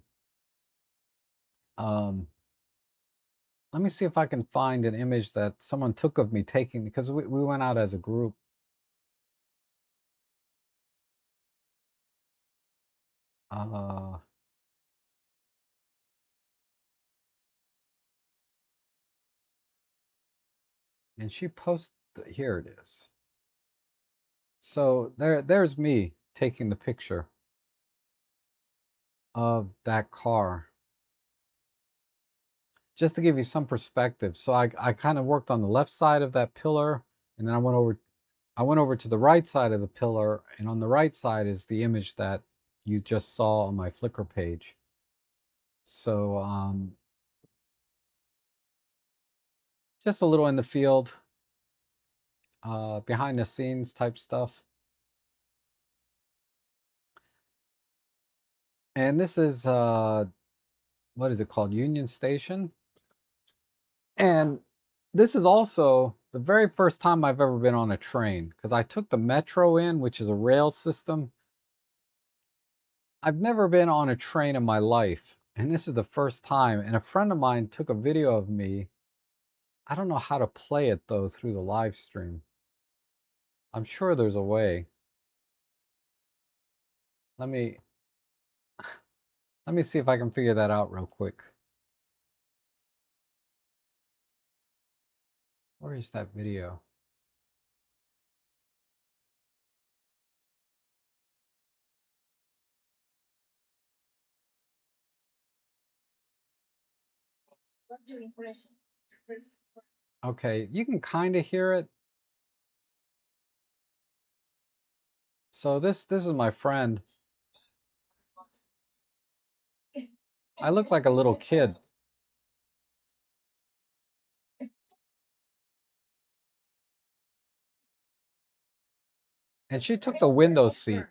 Um, Let me see if I can find an image that someone took of me taking, because we went out as a group. Uh, and she posted, here it is. So there's me taking the picture of that car. Just to give you some perspective. So I kind of worked on the left side of that pillar, and then I went over to the right side of the pillar, and on the right side is the image that you just saw on my Flickr page. So just a little in the field, behind the scenes type stuff. And this is what is it called? Union Station. And this is also the very first time I've ever been on a train because I took the metro in, which is a rail system. I've never been on a train in my life, and this is the first time. And a friend of mine took a video of me. I don't know how to play it though through the live stream. I'm sure there's a way. Let me let me see if I can figure that out real quick. Where is that video? Okay, you can kind of hear it. So this is my friend. I look like a little kid. And she took the window seat.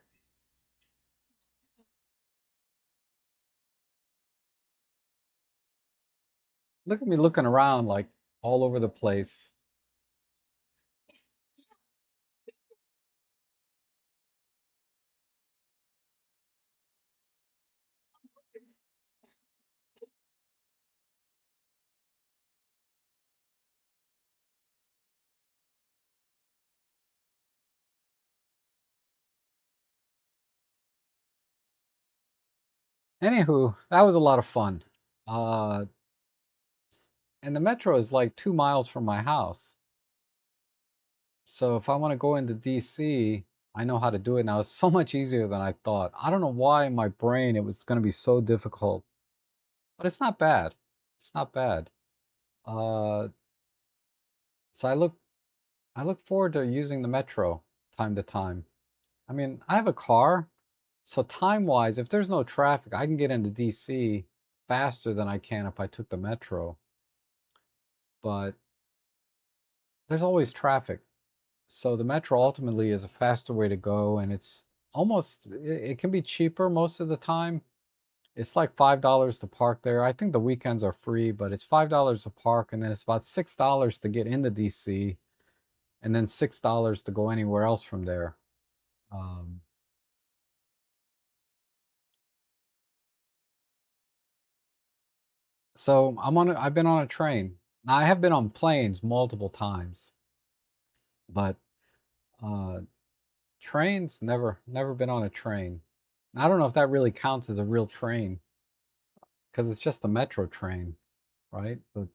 Look at me looking around like all over the place. Anywho, that was a lot of fun. Uh, and the metro is like 2 miles from my house. So if I want to go into DC, I know how to do it now. It's so much easier than I thought. I don't know why in my brain it was going to be so difficult, but it's not bad. It's not bad. Uh, so I look forward to using the metro time to time. I mean, I have a car, so time-wise, if there's no traffic, I can get into DC faster than I can if I took the metro. But there's always traffic. So the metro ultimately is a faster way to go, and it's almost it can be cheaper most of the time. It's like $5 to park there. I think the weekends are free, but it's $5 to park, and then it's about $6 to get into DC, and then $6 to go anywhere else from there. Um, so I've been on a train. Now I have been on planes multiple times, but uh, trains never been on a train. I don't know if that really counts as a real train because it's just a metro train, right? But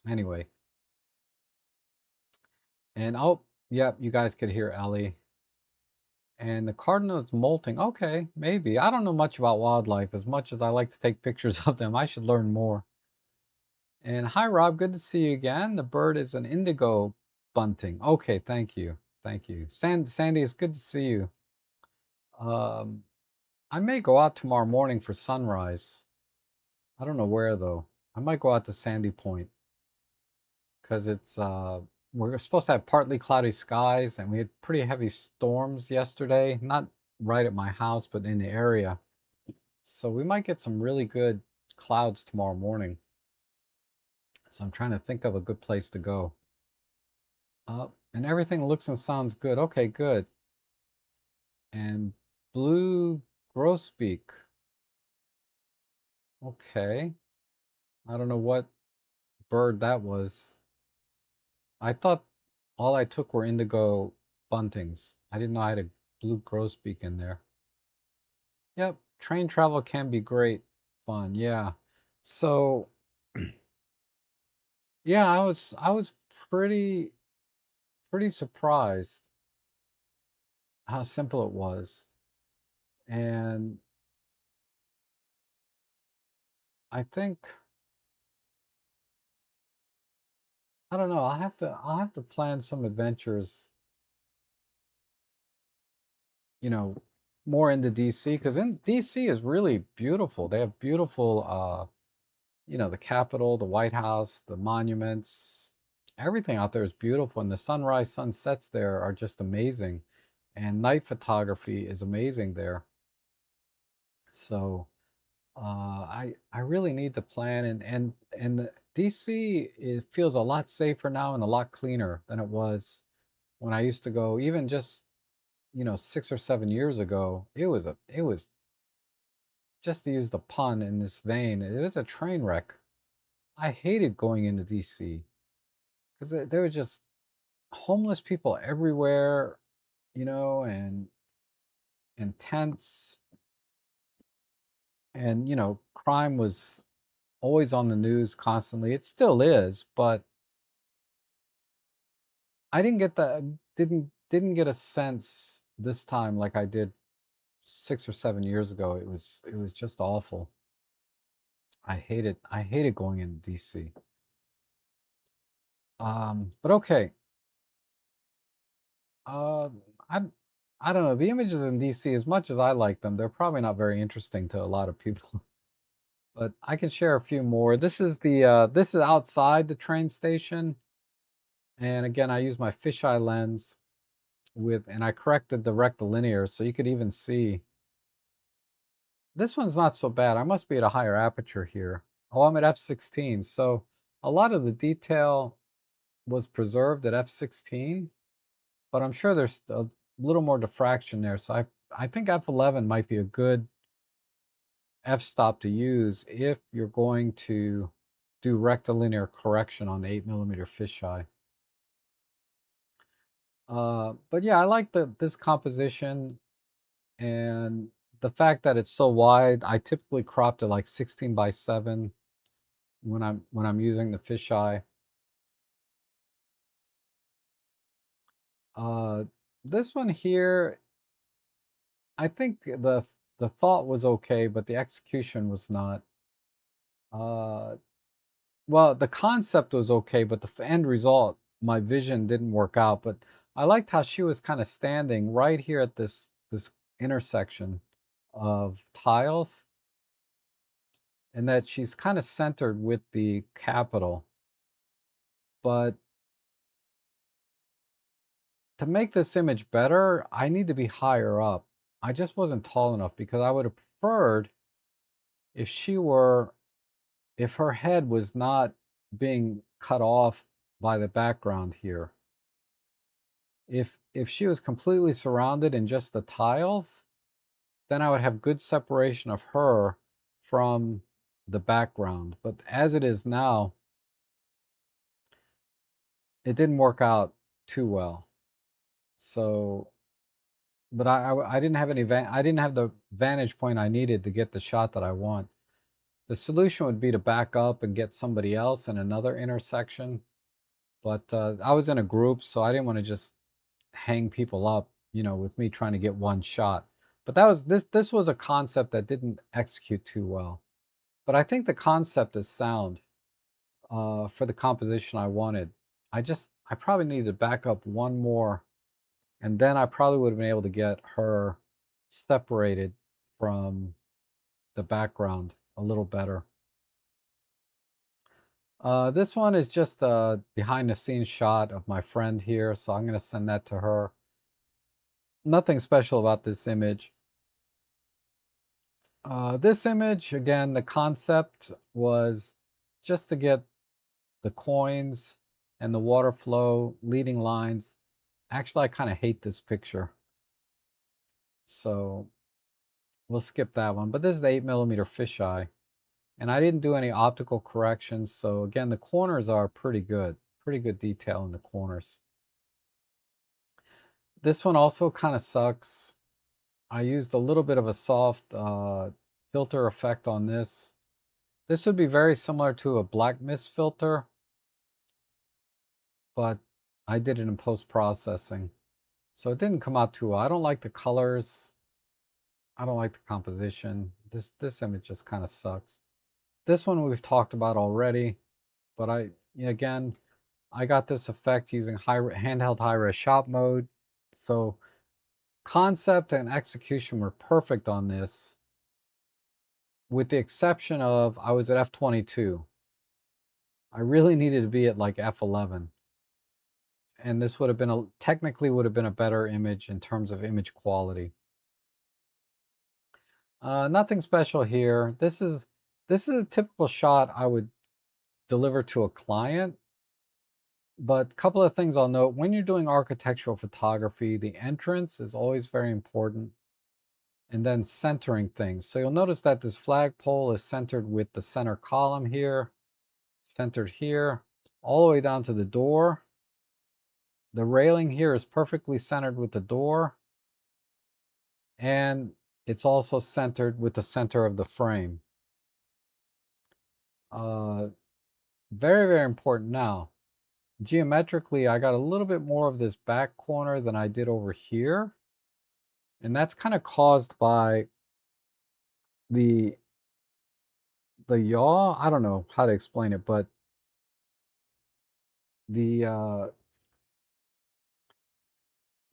anyway, and oh, yep, you guys could hear Ellie. And the cardinal is molting. Okay, maybe. I don't know much about wildlife as much as I like to take pictures of them. I should learn more. And hi, Rob. Good to see you again. The bird is an indigo bunting. Okay, thank you. Thank you. Sandy, it's good to see you. Um, I may go out tomorrow morning for sunrise. I don't know where though. I might go out to Sandy Point because we're supposed to have partly cloudy skies and we had pretty heavy storms yesterday. Not right at my house, but in the area. So we might get some really good clouds tomorrow morning. So I'm trying to think of a good place to go. And everything looks and sounds good. Okay, good. And blue grosbeak. Okay. I don't know what bird that was. I thought all I took were indigo buntings. I didn't know I had a blue grosbeak in there. Yep, train travel can be great fun. Yeah. So, yeah, I was pretty surprised how simple it was. And I think I don't know, I'll have to plan some adventures, you know, more into DC because in DC is really beautiful. They have beautiful the Capitol, the White House, the monuments, everything out there is beautiful and the sunrise sunsets there are just amazing. And night photography is amazing there. So I really need to plan and DC it feels a lot safer now and a lot cleaner than it was when I used to go even just 6 or 7 years ago. It was just to use the pun in this vein, it was a train wreck. I hated going into DC because there were just homeless people everywhere, and tents, and crime was always on the news constantly. It still is, but I didn't get a sense this time like I did 6 or 7 years ago. It was just awful. I hated going into DC. But okay. Uh, I I don't know. The images in DC, as much as I like them, they're probably not very interesting to a lot of people. But I can share a few more. This is outside the train station, and again, I use my fisheye lens and I corrected the rectilinear, so you could even see. This one's not so bad. I must be at a higher aperture here. Oh, I'm at f16, so a lot of the detail was preserved at f16, but I'm sure there's a little more diffraction there. So I think f11 might be a good f-stop to use if you're going to do rectilinear correction on the 8mm fisheye. But yeah, I like this composition, and the fact that it's so wide, I typically crop to like 16 by 7 when I'm using the fisheye. Uh, this one here, I think the thought was okay, but the execution was not. Uh, well, the concept was okay, but the end result, my vision didn't work out. But I liked how she was kind of standing right here at this intersection of tiles, and that she's kind of centered with the capital. But to make this image better, I need to be higher up. I just wasn't tall enough because I would have preferred if she were, if her head was not being cut off by the background here. If she was completely surrounded in just the tiles, then I would have good separation of her from the background. But as it is now, it didn't work out too well. So, but I didn't have I didn't have the vantage point I needed to get the shot that I want. The solution would be to back up and get somebody else in another intersection. But I was in a group, so I didn't want to just hang people up, with me trying to get one shot. But this was a concept that didn't execute too well. But I think the concept is sound for the composition I wanted. I probably needed to back up one more, and then I probably would have been able to get her separated from the background a little better. This one is just a behind the scenes shot of my friend here, so I'm going to send that to her. Nothing special about this image. This image, again, the concept was just to get the coins and the water flow leading lines. Actually, I kind of hate this picture, so we'll skip that one. But this is the 8mm fisheye, and I didn't do any optical corrections, so again, the corners are pretty good detail in the corners. This one also kind of sucks. I used a little bit of a soft filter effect on this. This would be very similar to a black mist filter, but I did it in post-processing. So it didn't come out too well. I don't like the colors. I don't like the composition. This image just kind of sucks. This one we've talked about already, but again, I got this effect using handheld high-res shot mode. So concept and execution were perfect on this, with the exception of I was at f22. I really needed to be at like f11. And this would have been technically would have been a better image in terms of image quality. Nothing special here. This is a typical shot I would deliver to a client. But a couple of things I'll note: when you're doing architectural photography, the entrance is always very important, and then centering things. So you'll notice that this flagpole is centered with the center column here, centered here, all the way down to the door. The railing here is perfectly centered with the door, and it's also centered with the center of the frame. Very, very important. Now, geometrically, I got a little bit more of this back corner than I did over here. And that's kind of caused by the yaw. I don't know how to explain it, but the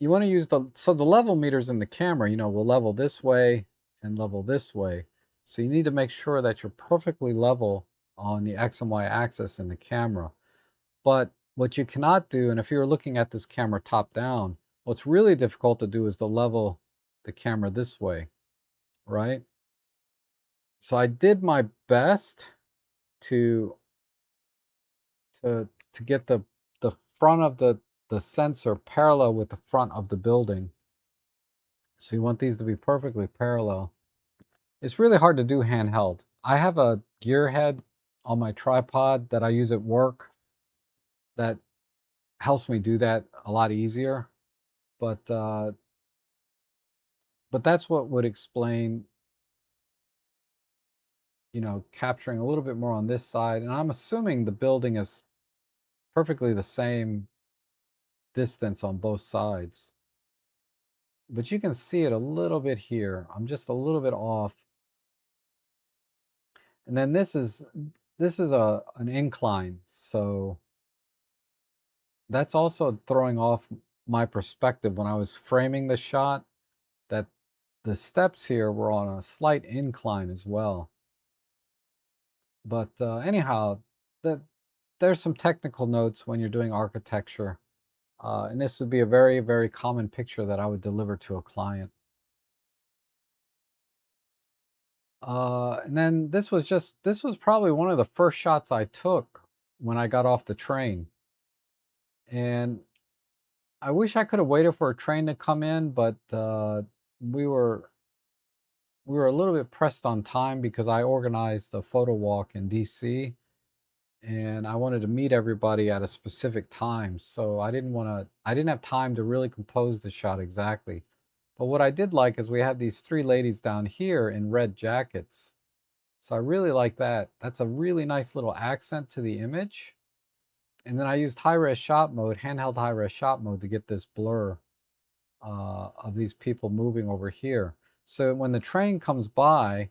you want to use the level meters in the camera, will level this way and level this way. So you need to make sure that you're perfectly level on the X and Y axis in the camera. But what you cannot do, and if you're looking at this camera top down, what's really difficult to do is to level the camera this way, right? So I did my best to to get the front of the sensor parallel with the front of the building. So you want these to be perfectly parallel. It's really hard to do handheld. I have a gear head on my tripod that I use at work that helps me do that a lot easier. But But that's what would explain, capturing a little bit more on this side. And I'm assuming the building is perfectly the same distance on both sides. But you can see it a little bit here. I'm just a little bit off. And then this is an incline. So that's also throwing off my perspective when I was framing the shot, that the steps here were on a slight incline as well. But anyhow, the, there's some technical notes when you're doing architecture. And this would be a very, very common picture that I would deliver to a client. And then this was probably one of the first shots I took when I got off the train. And I wish I could have waited for a train to come in, but we were we were a little bit pressed on time because I organized a photo walk in DC, and I wanted to meet everybody at a specific time. So I didn't have time to really compose the shot exactly. But what I did like is we have these three ladies down here in red jackets. So I really like that. That's a really nice little accent to the image. And then I used high-res shot mode, handheld high-res shot mode, to get this blur of these people moving over here. So when the train comes by,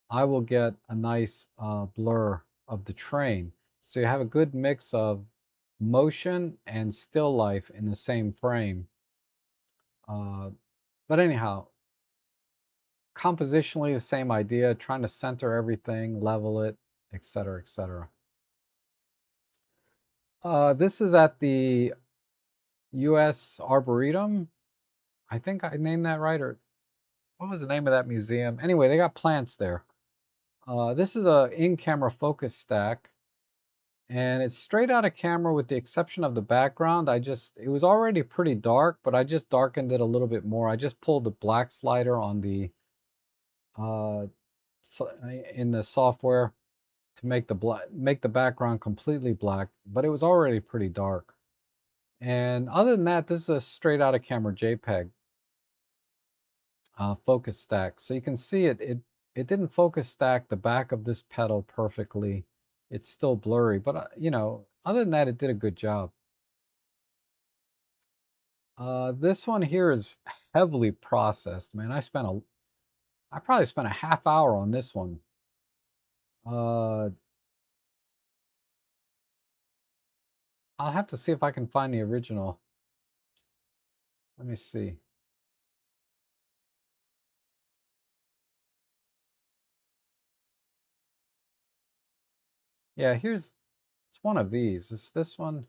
I will get a nice blur of the train. So you have a good mix of motion and still life in the same frame. Uh, but anyhow, compositionally the same idea, trying to center everything, level it, etc., etc. This is at the U.S. Arboretum. I think I named that right, or what was the name of that museum? Anyway, they got plants there. This is a in-camera focus stack, and it's straight out of camera with the exception of the background. It was already pretty dark, but I just darkened it a little bit more. I just pulled the black slider on the uh, in the software to make the background completely black, but it was already pretty dark. And other than that, this is a straight out of camera JPEG focus stack. So you can see it didn't focus stack the back of this petal perfectly. It's still blurry, but other than that, it did a good job. This one here is heavily processed, man. I probably spent a half hour on this one. Uh, I'll have to see if I can find the original. Let me see. Yeah, it's one of these. It's this one.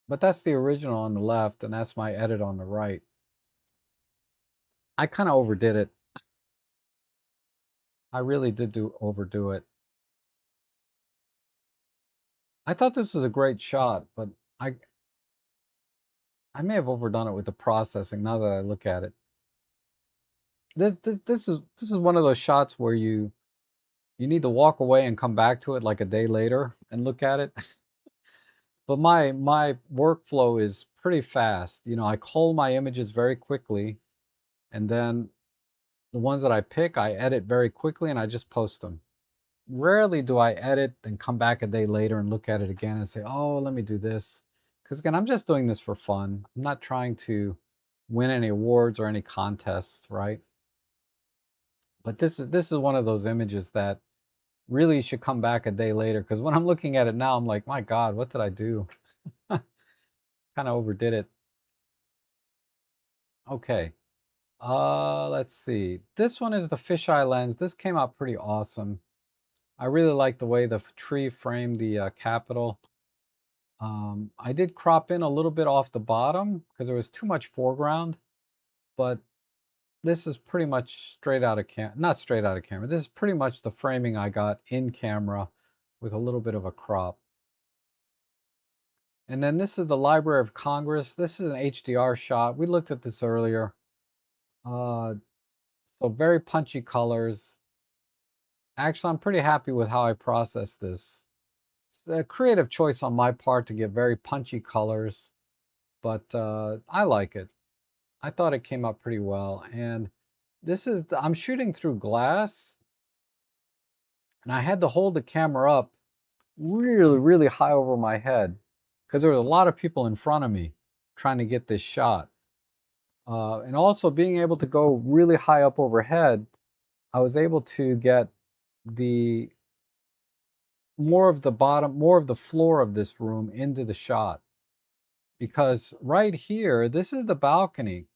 But that's the original on the left, and that's my edit on the right. I kind of overdid it. I really did overdo it. I thought this was a great shot, but I I may have overdone it with the processing now that I look at it. This is one of those shots where you need to walk away and come back to it like a day later and look at it. But my workflow is pretty fast. I cull my images very quickly, and then the ones that I pick, I edit very quickly and I just post them. Rarely do I edit and come back a day later and look at it again and say, "Oh, let me do this." Because again, I'm just doing this for fun. I'm not trying to win any awards or any contests, right? But this is one of those images that really should come back a day later, because when I'm looking at it now, I'm like, my God, what did I do? Kind of overdid it. Okay. Let's see. This one is the fisheye lens. This came out pretty awesome. I really like the way the tree framed the Capitol. I did crop in a little bit off the bottom because there was too much foreground, but this is pretty much straight out of not straight out of camera. This is pretty much the framing I got in camera with a little bit of a crop. And then this is the Library of Congress. This is an HDR shot. We looked at this earlier. Uh, So very punchy colors. Actually, I'm pretty happy with how I processed this. It's a creative choice on my part to get very punchy colors, but I like it. I thought it came out pretty well. And I'm shooting through glass, and I had to hold the camera up really, really high over my head because there was a lot of people in front of me trying to get this shot. And also being able to go really high up overhead, I was able to get the more of the floor of this room into the shot. Because right here, this is the balcony.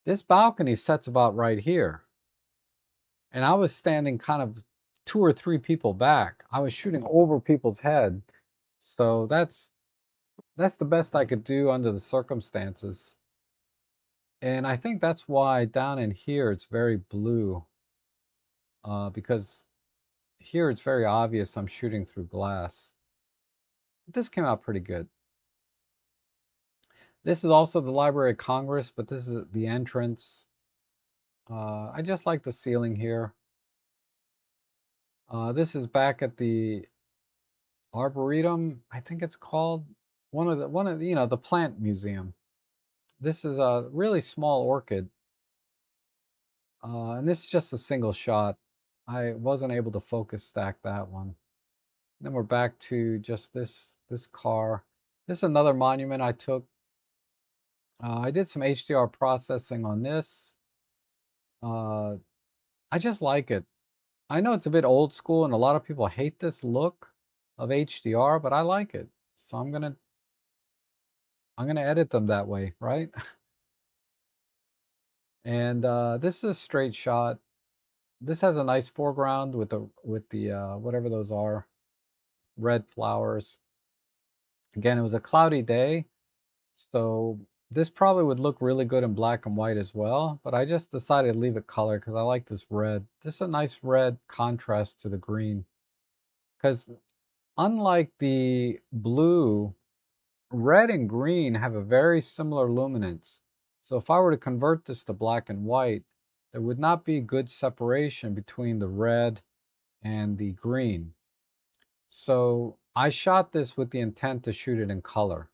This balcony sets about right here. And I was standing kind of 2 or 3 people back. I was shooting over people's head. So that's the best I could do under the circumstances. And I think that's why down in here it's very blue. Because here it's very obvious I'm shooting through glass. But this came out pretty good. This is also the Library of Congress, but this is the entrance. I just like the ceiling here. This is back at the Arboretum, I think it's called. One of the plant museum. This is a really small orchid. And this is just a single shot. I wasn't able to focus stack that one. Then we're back to just this car. This is another monument I took. I did some HDR processing on this. Uh, I just like it. I know it's a bit old school and a lot of people hate this look of HDR, but I like it. So I'm gonna edit them that way, right? And this is a straight shot. This has a nice foreground with the whatever those are, red flowers. Again, it was a cloudy day, so this probably would look really good in black and white as well, but I just decided to leave it color because I like this red. This is a nice red contrast to the green. Because unlike the blue, red and green have a very similar luminance. So if I were to convert this to black and white, there would not be good separation between the red and the green. So I shot this with the intent to shoot it in color.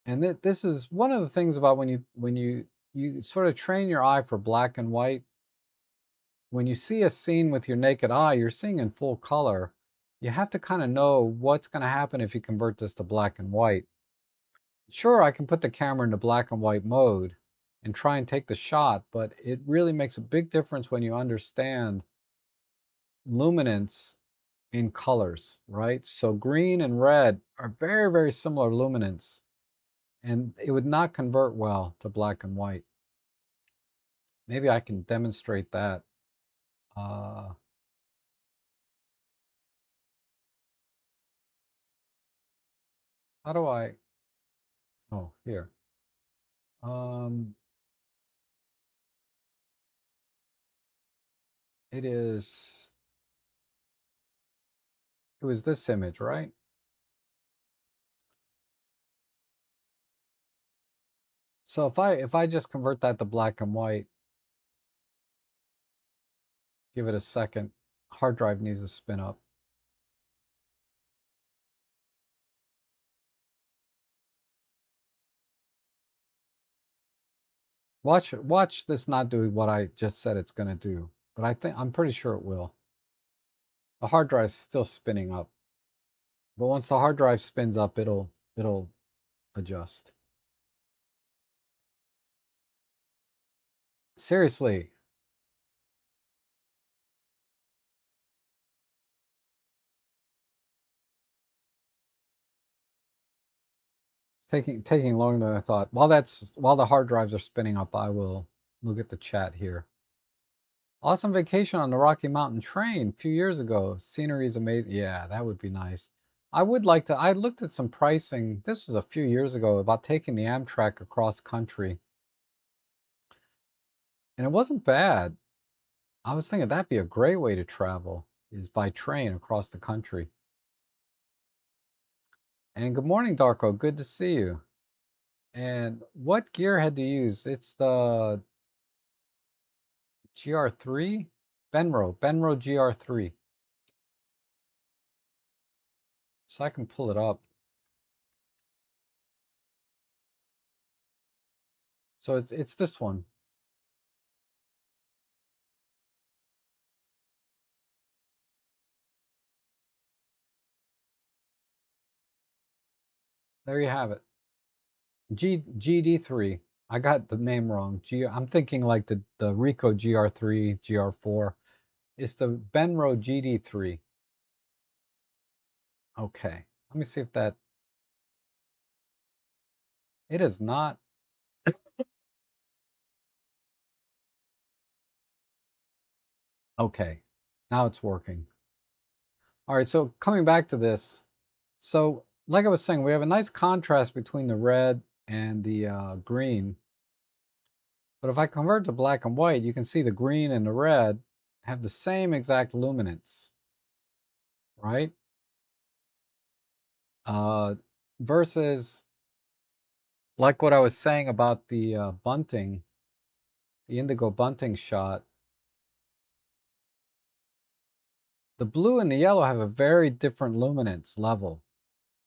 And this is one of the things about when you sort of train your eye for black and white. When you see a scene with your naked eye, you're seeing in full color. You have to kind of know what's going to happen if you convert this to black and white. Sure, I can put the camera into black and white mode and try and take the shot, but it really makes a big difference when you understand luminance in colors, right? So green and red are very, very similar luminance, and it would not convert well to black and white. Maybe I can demonstrate that. Uh, how do I? Oh, here. Um, it is. It was this image, right? So if I just convert that to black and white, give it a second. Hard drive needs to spin up. Watch this not do what I just said it's going to do, but I'm pretty sure it will. The hard drive is still spinning up, but once the hard drive spins up, it'll adjust. Seriously, it's taking longer than I thought. While the hard drives are spinning up, I will look at the chat here. Awesome vacation on the Rocky Mountain train a few years ago. Scenery is amazing. Yeah, that would be nice. I would like to. I looked at some pricing. This was a few years ago about taking the Amtrak across country, and it wasn't bad. I was thinking that'd be a great way to travel, is by train across the country. And good morning, Darko. Good to see you. And what gear head to use? It's the GR3? Benro GR3. So I can pull it up. So it's this one. There you have it. GD3. I got the name wrong. I'm thinking like the Ricoh GR3, GR4. It's the Benro GD3. Okay. Let me see if that it is not. Okay. Now it's working. All right, so coming back to this. So like I was saying, we have a nice contrast between the red and the green. But if I convert to black and white, you can see the green and the red have the same exact luminance, right? Versus like what I was saying about the bunting, the indigo bunting shot, the blue and the yellow have a very different luminance level.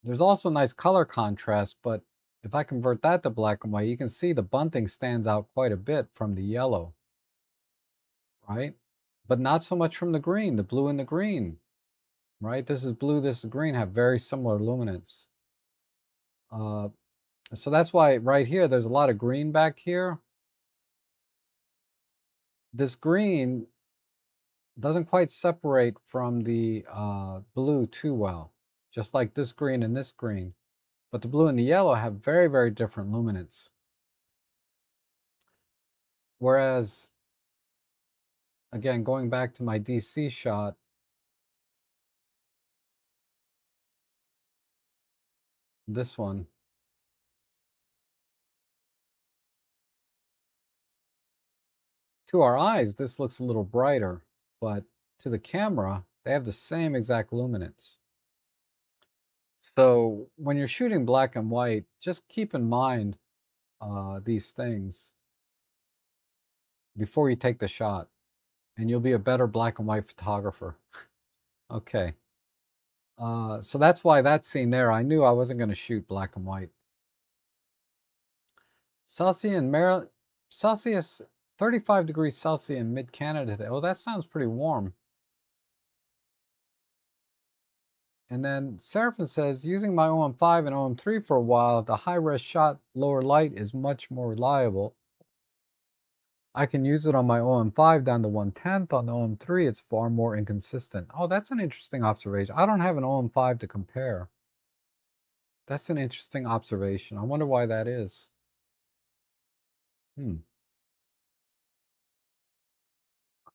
There's also nice color contrast, but if I convert that to black and white, you can see the bunting stands out quite a bit from the yellow, right? But not so much from the green, the blue and the green, right? This is blue, this is green, have very similar luminance. So that's why right here, there's a lot of green back here. This green doesn't quite separate from the blue too well, just like this green and this green. But the blue and the yellow have very, very different luminance. Whereas, again, going back to my DC shot, this one, to our eyes, this looks a little brighter, but to the camera, they have the same exact luminance. So when you're shooting black and white, just keep in mind these things before you take the shot, and you'll be a better black and white photographer. Okay. So that's why that scene there, I knew I wasn't going to shoot black and white. Celsius, 35 degrees Celsius in mid-Canada today. Oh, that sounds pretty warm. And then Seraphin says, using my OM5 and OM3 for a while, the high-res shot lower light is much more reliable. I can use it on my OM5 down to 1/10. On the OM3, it's far more inconsistent. Oh, that's an interesting observation. I don't have an OM5 to compare. That's an interesting observation. I wonder why that is.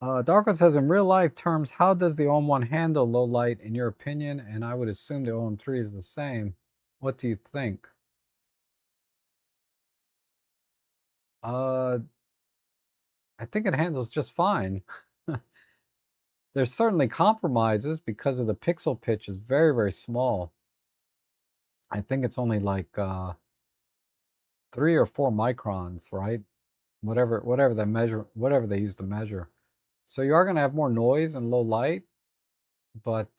Darko says, in real life terms, how does the OM1 handle low light in your opinion? And I would assume the OM3 is the same. What do you think? I think it handles just fine. There's certainly compromises because of the pixel pitch is very, very small. I think it's only like 3 or 4 microns, right? Whatever they measure, whatever they use to measure. So you are going to have more noise and low light, but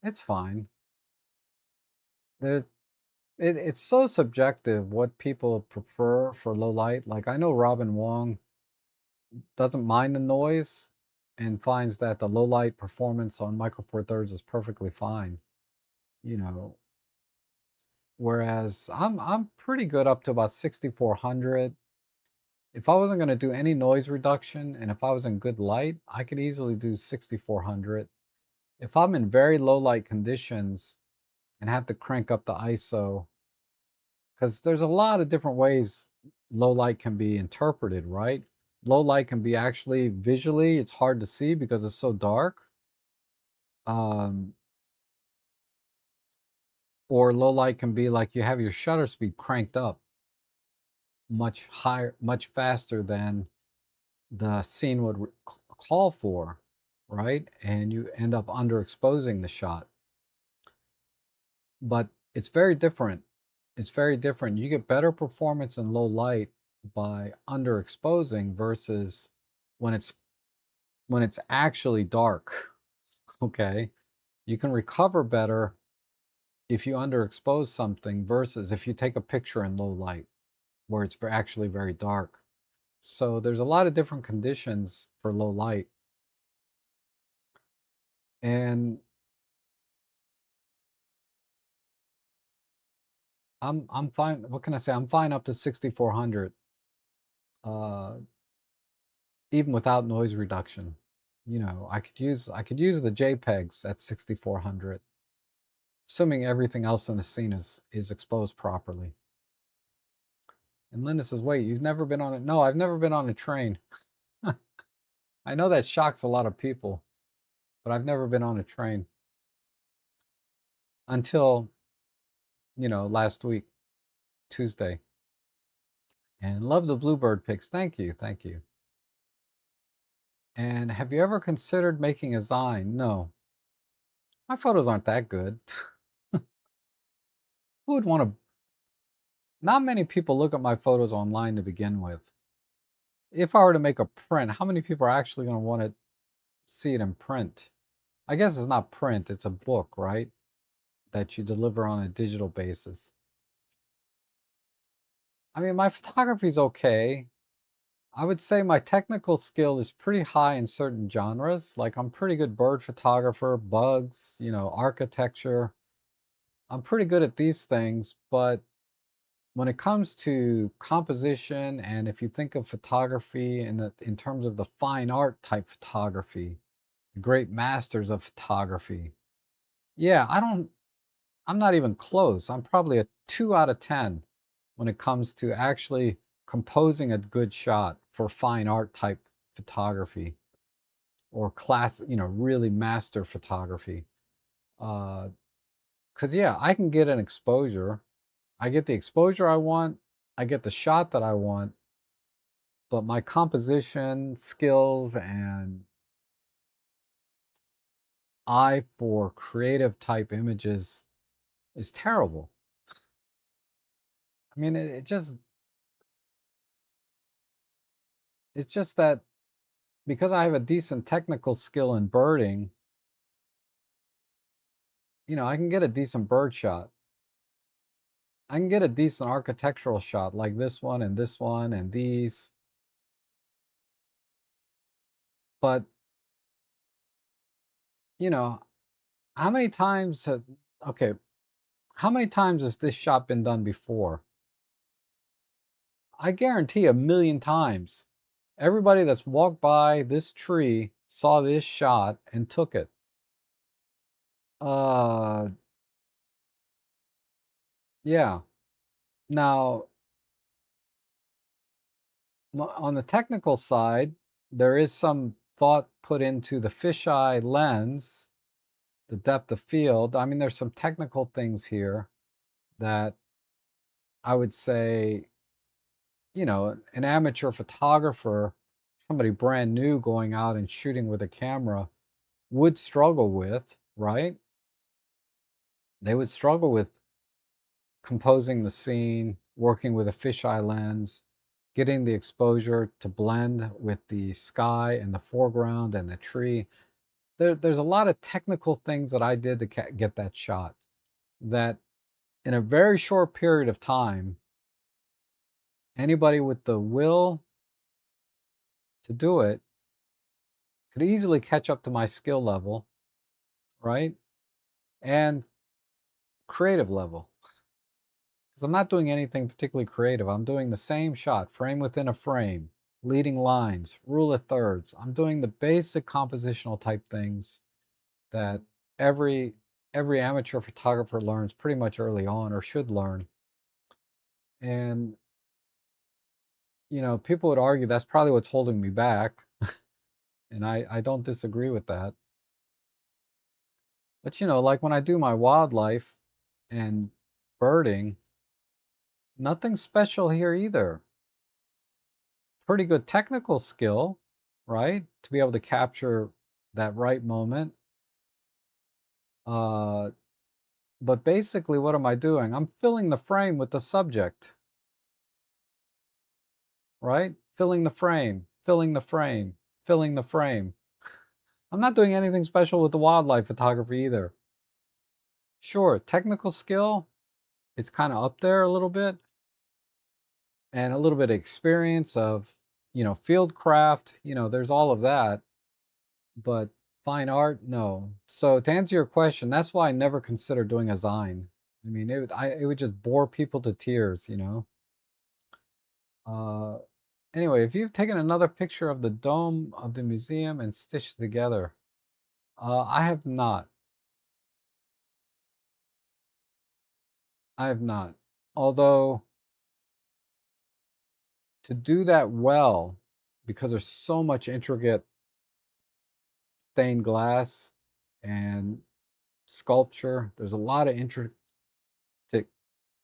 it's fine. There, it's so subjective what people prefer for low light. Like I know Robin Wong doesn't mind the noise and finds that the low light performance on Micro Four Thirds is perfectly fine. You know, whereas I'm pretty good up to about 6400. If I wasn't going to do any noise reduction and if I was in good light, I could easily do 6400. If I'm in very low light conditions and have to crank up the ISO, because there's a lot of different ways low light can be interpreted, right? Low light can be actually visually, it's hard to see because it's so dark. Um, or low light can be like you have your shutter speed cranked up much higher, much faster than the scene would call for, right? And you end up underexposing the shot. But it's very different. It's very different. You get better performance in low light by underexposing versus when it's when it's actually dark. Okay. You can recover better if you underexpose something versus if you take a picture in low light where it's actually very dark. So there's a lot of different conditions for low light. And I'm fine. What can I say? I'm fine up to 6400, uh, even without noise reduction. You know, I could use the JPEGs at 6400, assuming everything else in the scene is exposed properly. And Linda says, "Wait, you've never been on it?" No, I've never been on a train. I know that shocks a lot of people, but I've never been on a train until, last week, Tuesday. And love the Bluebird pics. Thank you, thank you. And have you ever considered making a Zine? No, my photos aren't that good. Who would want to? Not many people look at my photos online to begin with. If I were to make a print, how many people are actually going to want to see it in print? I guess it's not print, it's a book, right? That you deliver on a digital basis. I mean, my photography is okay. I would say my technical skill is pretty high in certain genres. Like I'm pretty good bird photographer, bugs, architecture. I'm pretty good at these things, but when it comes to composition and if you think of photography in terms of the fine art type photography, the great masters of photography, yeah, I'm not even close. I'm probably a 2 out of 10 when it comes to actually composing a good shot for fine art type photography or class, really master photography. Because, yeah, I can get an exposure. I get the exposure I want. I get the shot that I want. But my composition skills and eye for creative type images is terrible. I mean, it's just that because I have a decent technical skill in birding, I can get a decent bird shot. I can get a decent architectural shot like this one and these. But, you know, how many times have, okay, how many times has this shot been done before? I guarantee a million times. Everybody that's walked by this tree saw this shot and took it. Uh, yeah. Now, on the technical side, there is some thought put into the fisheye lens, the depth of field. I mean, there's some technical things here that I would say, an amateur photographer, somebody brand new going out and shooting with a camera would struggle with, right? They would struggle with composing the scene, working with a fisheye lens, getting the exposure to blend with the sky and the foreground and the tree. There's a lot of technical things that I did to get that shot that in a very short period of time, anybody with the will to do it could easily catch up to my skill level, right? And creative level. Because I'm not doing anything particularly creative. I'm doing the same shot, frame within a frame, leading lines, rule of thirds. I'm doing the basic compositional type things that every every amateur photographer learns pretty much early on or should learn. And people would argue that's probably what's holding me back, and I don't disagree with that. But like when I do my wildlife and birding, nothing special here either. Pretty good technical skill, right? To be able to capture that right moment. Uh, But basically, what am I doing? I'm filling the frame with the subject, right? Filling the frame, filling the frame, filling the frame. I'm not doing anything special with the wildlife photography either. Sure, technical skill, it's kind of up there a little bit, and a little bit of experience of, field craft, there's all of that. But fine art, no. So to answer your question, that's why I never consider doing a Zine. I mean, it would just bore people to tears. Uh, anyway, if you've taken another picture of the dome of the museum and stitched together, I have not. I have not. Although to do that well, because there's so much intricate stained glass and sculpture, there's a lot of intric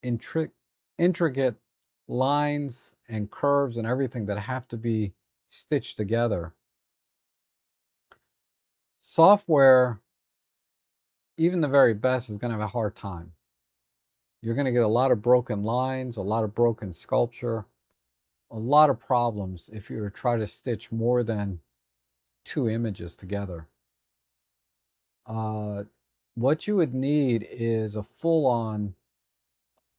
intricate lines and curves and everything that have to be stitched together. Software, even the very best, is going to have a hard time. You're going to get a lot of broken lines, a lot of broken sculpture, a lot of problems if you try to stitch more than 2 images together. What you would need is a full-on,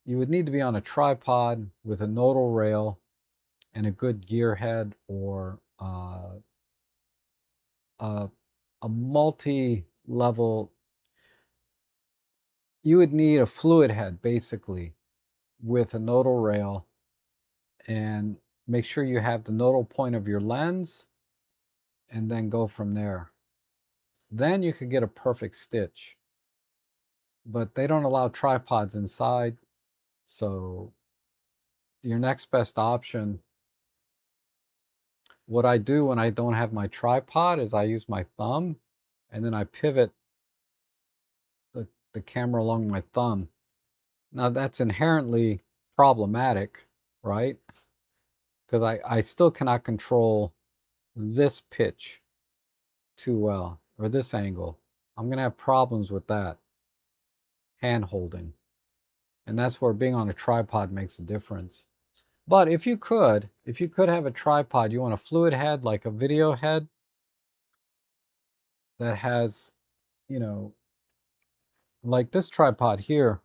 you would need to be on a tripod with a nodal rail and a good gear head, or a multi-level, you would need a fluid head basically with a nodal rail, and make sure you have the nodal point of your lens, and then go from there. Then you could get a perfect stitch. But they don't allow tripods inside, so your next best option, what I do when I don't have my tripod, is I use my thumb, and then I pivot the camera along my thumb. Now that's inherently problematic, right? Because I still cannot control this pitch too well, or this angle. I'm going to have problems with that hand holding. And that's where being on a tripod makes a difference. But if you could have a tripod, you want a fluid head, like a video head that has, you know, like this tripod here.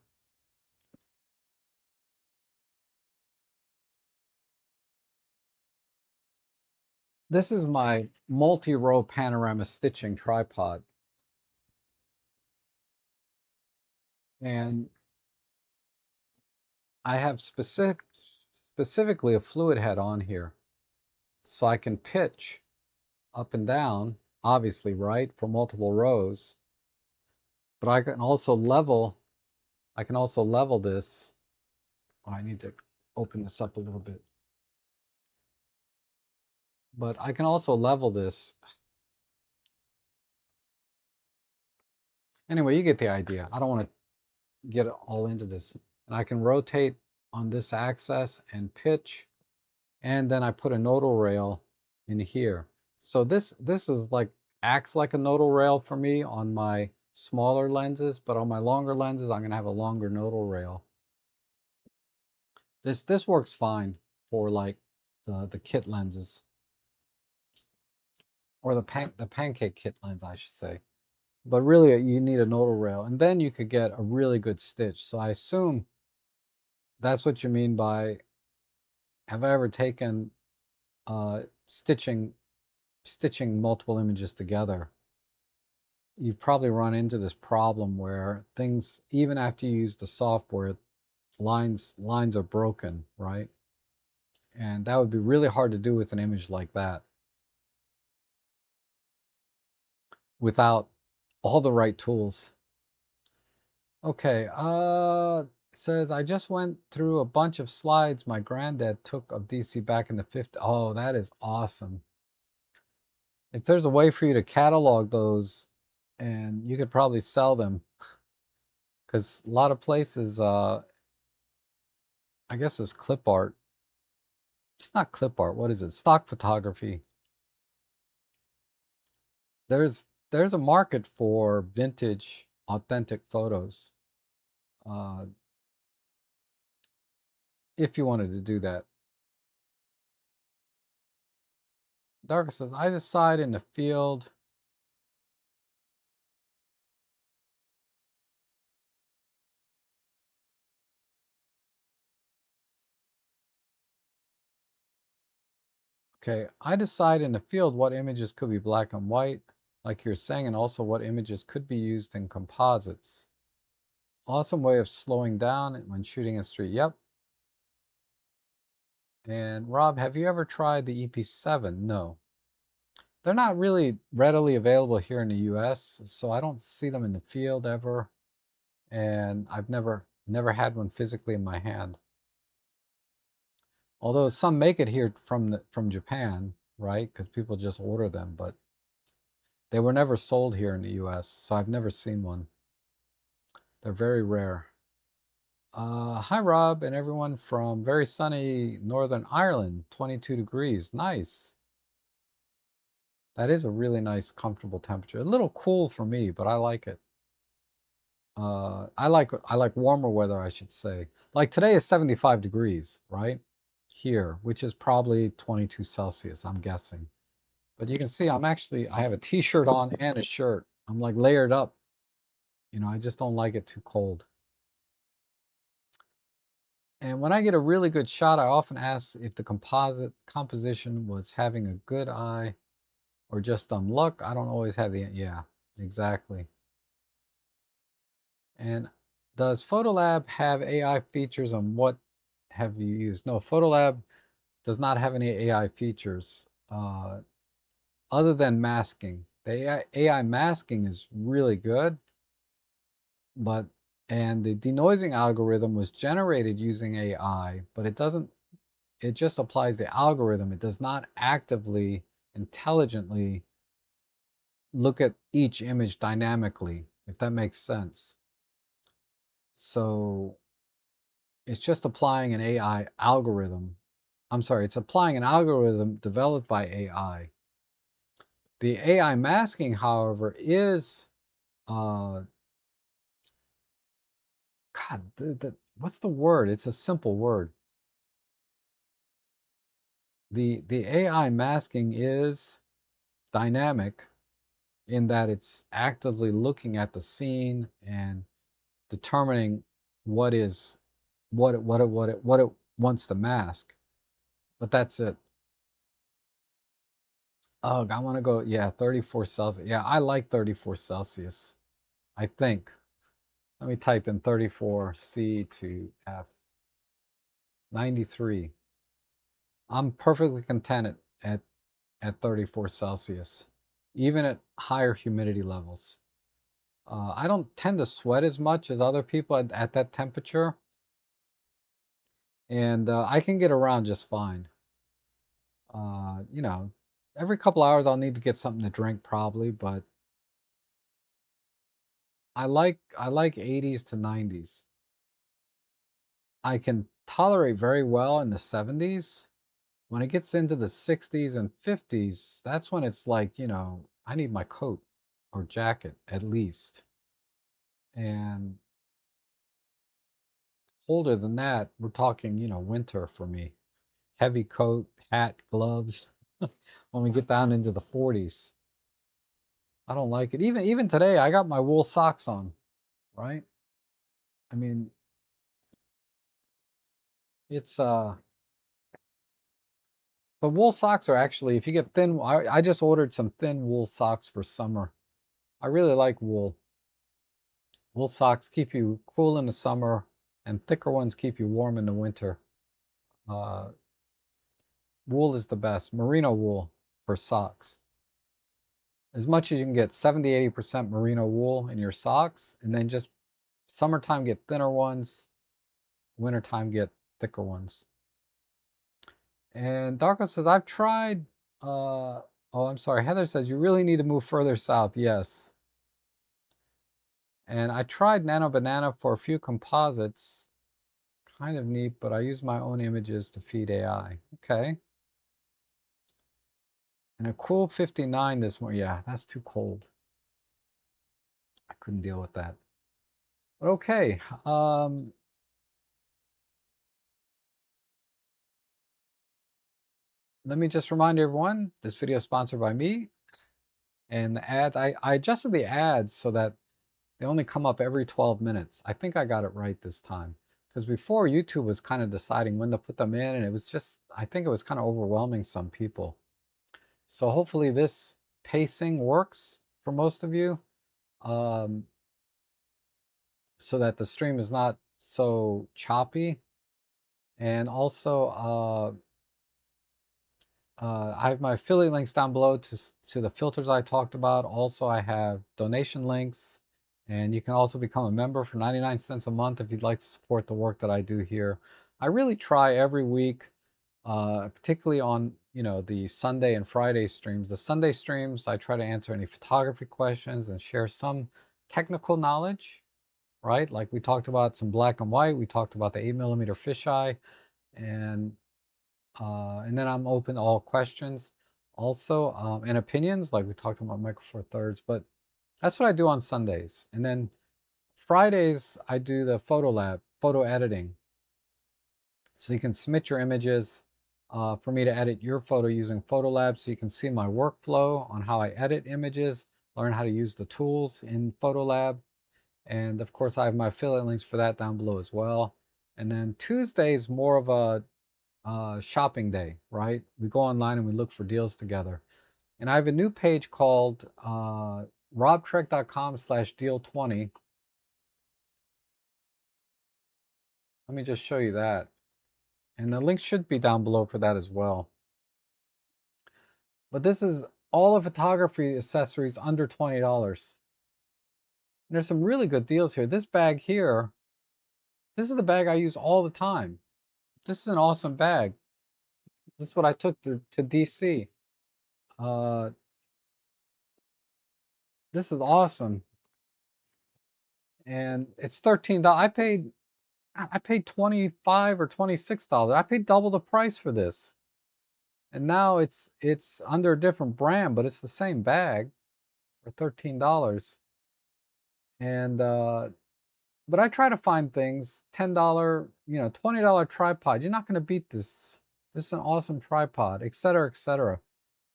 This is my multi-row panorama stitching tripod. And I have specifically a fluid head on here. So I can pitch up and down, obviously, right, for multiple rows. But I can also level this. Oh, I need to open this up a little bit. But I can also level this. Anyway, you get the idea. I don't want to get all into this. And I can rotate on this axis and pitch, and then I put a nodal rail in here. So this is like, acts like a nodal rail for me on my smaller lenses, but on my longer lenses, I'm gonna have a longer nodal rail. This works fine for like the kit lenses, or the pancake kit lens, I should say. But really, you need a nodal rail, and then you could get a really good stitch. So I assume that's what you mean by, have I ever taken stitching multiple images together? You've probably run into this problem where things, even after you use the software, lines are broken, right? And that would be really hard to do with an image like that without all the right tools. Okay, says, I just went through a bunch of slides my granddad took of DC back in the 50s. Oh, that is awesome. If there's a way for you to catalog those, and you could probably sell them, because a lot of places, I guess it's clip art. It's not clip art. What is it? Stock photography. There's a market for vintage, authentic photos. if you wanted to do that. Darko says, I decide in the field. Okay, I decide in the field what images could be black and white, like you're saying, and also what images could be used in composites. Awesome way of slowing down when shooting a street. Yep. And Rob, have you ever tried the EP7? No. They're not really readily available here in the US, so I don't see them in the field ever. And I've never had one physically in my hand. Although some make it here from Japan, right? Because people just order them, but they were never sold here in the US, so I've never seen one. They're very rare. Hi, Rob, and everyone from very sunny Northern Ireland, 22 degrees. Nice. That is a really nice, comfortable temperature. A little cool for me, but I like it. I like warmer weather, I should say. Like today is 75 degrees, right? Here, which is probably 22 Celsius, I'm guessing. But you can see I have a t-shirt on and a shirt. I'm like layered up. You know, I just don't like it too cold. And when I get a really good shot, I often ask if the composition was having a good eye or just luck. I don't always have yeah, exactly. And does Photolab have AI features, and what have you used? No, Photolab does not have any AI features other than masking. The AI masking is really good, but and the denoising algorithm was generated using AI, but it just applies the algorithm. It does not actively, intelligently look at each image dynamically, if that makes sense. So it's just applying an AI algorithm. I'm sorry, it's applying an algorithm developed by AI. The AI masking, however, is, God, what's the word? It's a simple word. The AI masking is dynamic in that it's actively looking at the scene and determining what it wants to mask. But that's it. Oh, I want to go, yeah, 34 Celsius. Yeah, I like 34 Celsius, I think. Let me type in 34 C to F. 93. I'm perfectly content at 34 Celsius, even at higher humidity levels. I don't tend to sweat as much as other people at that temperature, and I can get around just fine. You know, every couple hours I'll need to get something to drink probably, but I like 80s to 90s. I can tolerate very well in the 70s. When it gets into the 60s and 50s, that's when it's like, you know, I need my coat or jacket at least. And colder than that, we're talking, you know, winter for me. Heavy coat, hat, gloves. When we get down into the 40s, I don't like it. Even today, I got my wool socks on, right? I mean, it's but wool socks are actually, if you get thin, I just ordered some thin wool socks for summer. I really like wool. Wool socks keep you cool in the summer, and thicker ones keep you warm in the winter. Uh, Wool is the best. Merino wool for socks. As much as you can get 70-80% merino wool in your socks, and then just summertime get thinner ones, wintertime get thicker ones. And Darko says, I've tried, oh, I'm sorry. Heather says, you really need to move further south. Yes. And I tried Nano Banana for a few composites. Kind of neat, but I use my own images to feed AI. Okay. And a cool 59 this morning. Yeah, that's too cold. I couldn't deal with that. But okay, let me just remind everyone, this video is sponsored by me. And the ads, I adjusted the ads so that they only come up every 12 minutes. I think I got it right this time. Because before, YouTube was kind of deciding when to put them in, and it was just, I think it was kind of overwhelming some people. So hopefully this pacing works for most of you, um, so that the stream is not so choppy. And also, I have my affiliate links down below to the filters I talked about. Also, I have donation links, and you can also become a member for 99 cents a month if you'd like to support the work that I do here. I really try every week, particularly on the Sunday and Friday streams. The Sunday streams, I try to answer any photography questions and share some technical knowledge, right? Like we talked about some black and white. We talked about the 8mm fisheye, and then I'm open to all questions also, and opinions, like we talked about Micro Four Thirds. But that's what I do on Sundays. And then Fridays, I do the Photo Lab, photo editing. So you can submit your images for me to edit your photo using Photolab, so you can see my workflow on how I edit images, learn how to use the tools in Photolab. And of course, I have my affiliate links for that down below as well. And then Tuesday is more of a shopping day, right? We go online and we look for deals together. And I have a new page called robtrek.com/deal20. Let me just show you that. And the link should be down below for that as well. But this is all the photography accessories under $20. And there's some really good deals here. This bag here, this is the bag I use all the time. This is an awesome bag. This is what I took to DC. This is awesome. And it's $13. I paid $25 or $26. I paid double the price for this. And now it's under a different brand, but it's the same bag for $13. And but I try to find things, $10, $20 tripod. You're not going to beat this. This is an awesome tripod, etc., etc.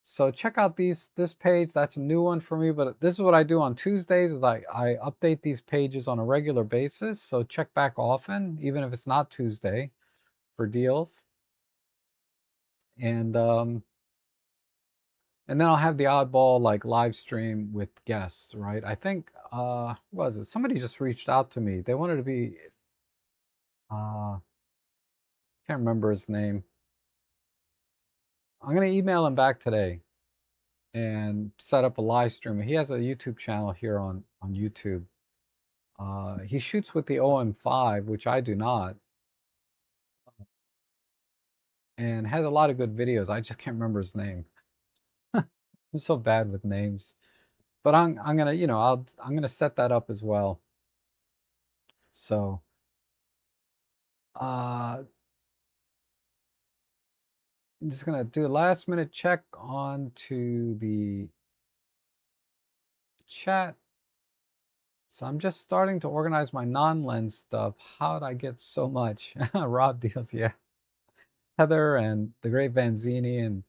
So check out this page. That's a new one for me, but this is what I do on Tuesdays is I update these pages on a regular basis. So check back often, even if it's not Tuesday, for deals. And then I'll have the oddball like live stream with guests, right? I think what was it? Somebody just reached out to me. They wanted to be can't remember his name. I'm gonna email him back today and set up a live stream. He has a YouTube channel here on YouTube. He shoots with the OM5, which I do not, and has a lot of good videos. I just can't remember his name. I'm so bad with names. But I'm gonna, I'm gonna set that up as well. So I'm just gonna do a last minute check on to the chat. So I'm just starting to organize my non-lens stuff. How did I get so much? Rob Deals, yeah. Heather and the great Vanzini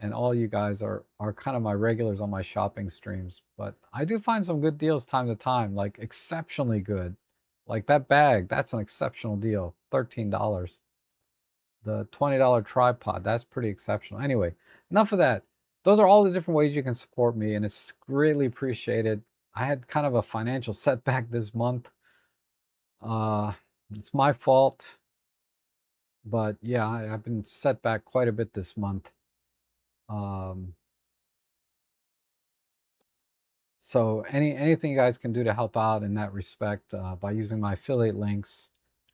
and all you guys are kind of my regulars on my shopping streams. But I do find some good deals time to time, like exceptionally good. Like that bag, that's an exceptional deal, $13. The $20 tripod, that's pretty exceptional. Anyway, enough of that. Those are all the different ways you can support me, and it's greatly appreciated. I had kind of a financial setback this month. It's my fault, but yeah, I've been set back quite a bit this month. So anything you guys can do to help out in that respect by using my affiliate links,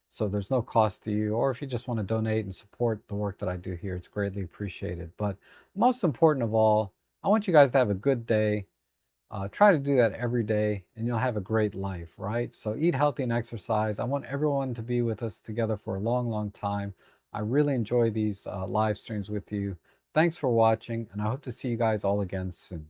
so there's no cost to you, or if you just want to donate and support the work that I do here, it's greatly appreciated. But most important of all, I want you guys to have a good day. Try to do that every day, and you'll have a great life, right? So eat healthy and exercise. I want everyone to be with us together for a long, long time. I really enjoy these live streams with you. Thanks for watching, and I hope to see you guys all again soon.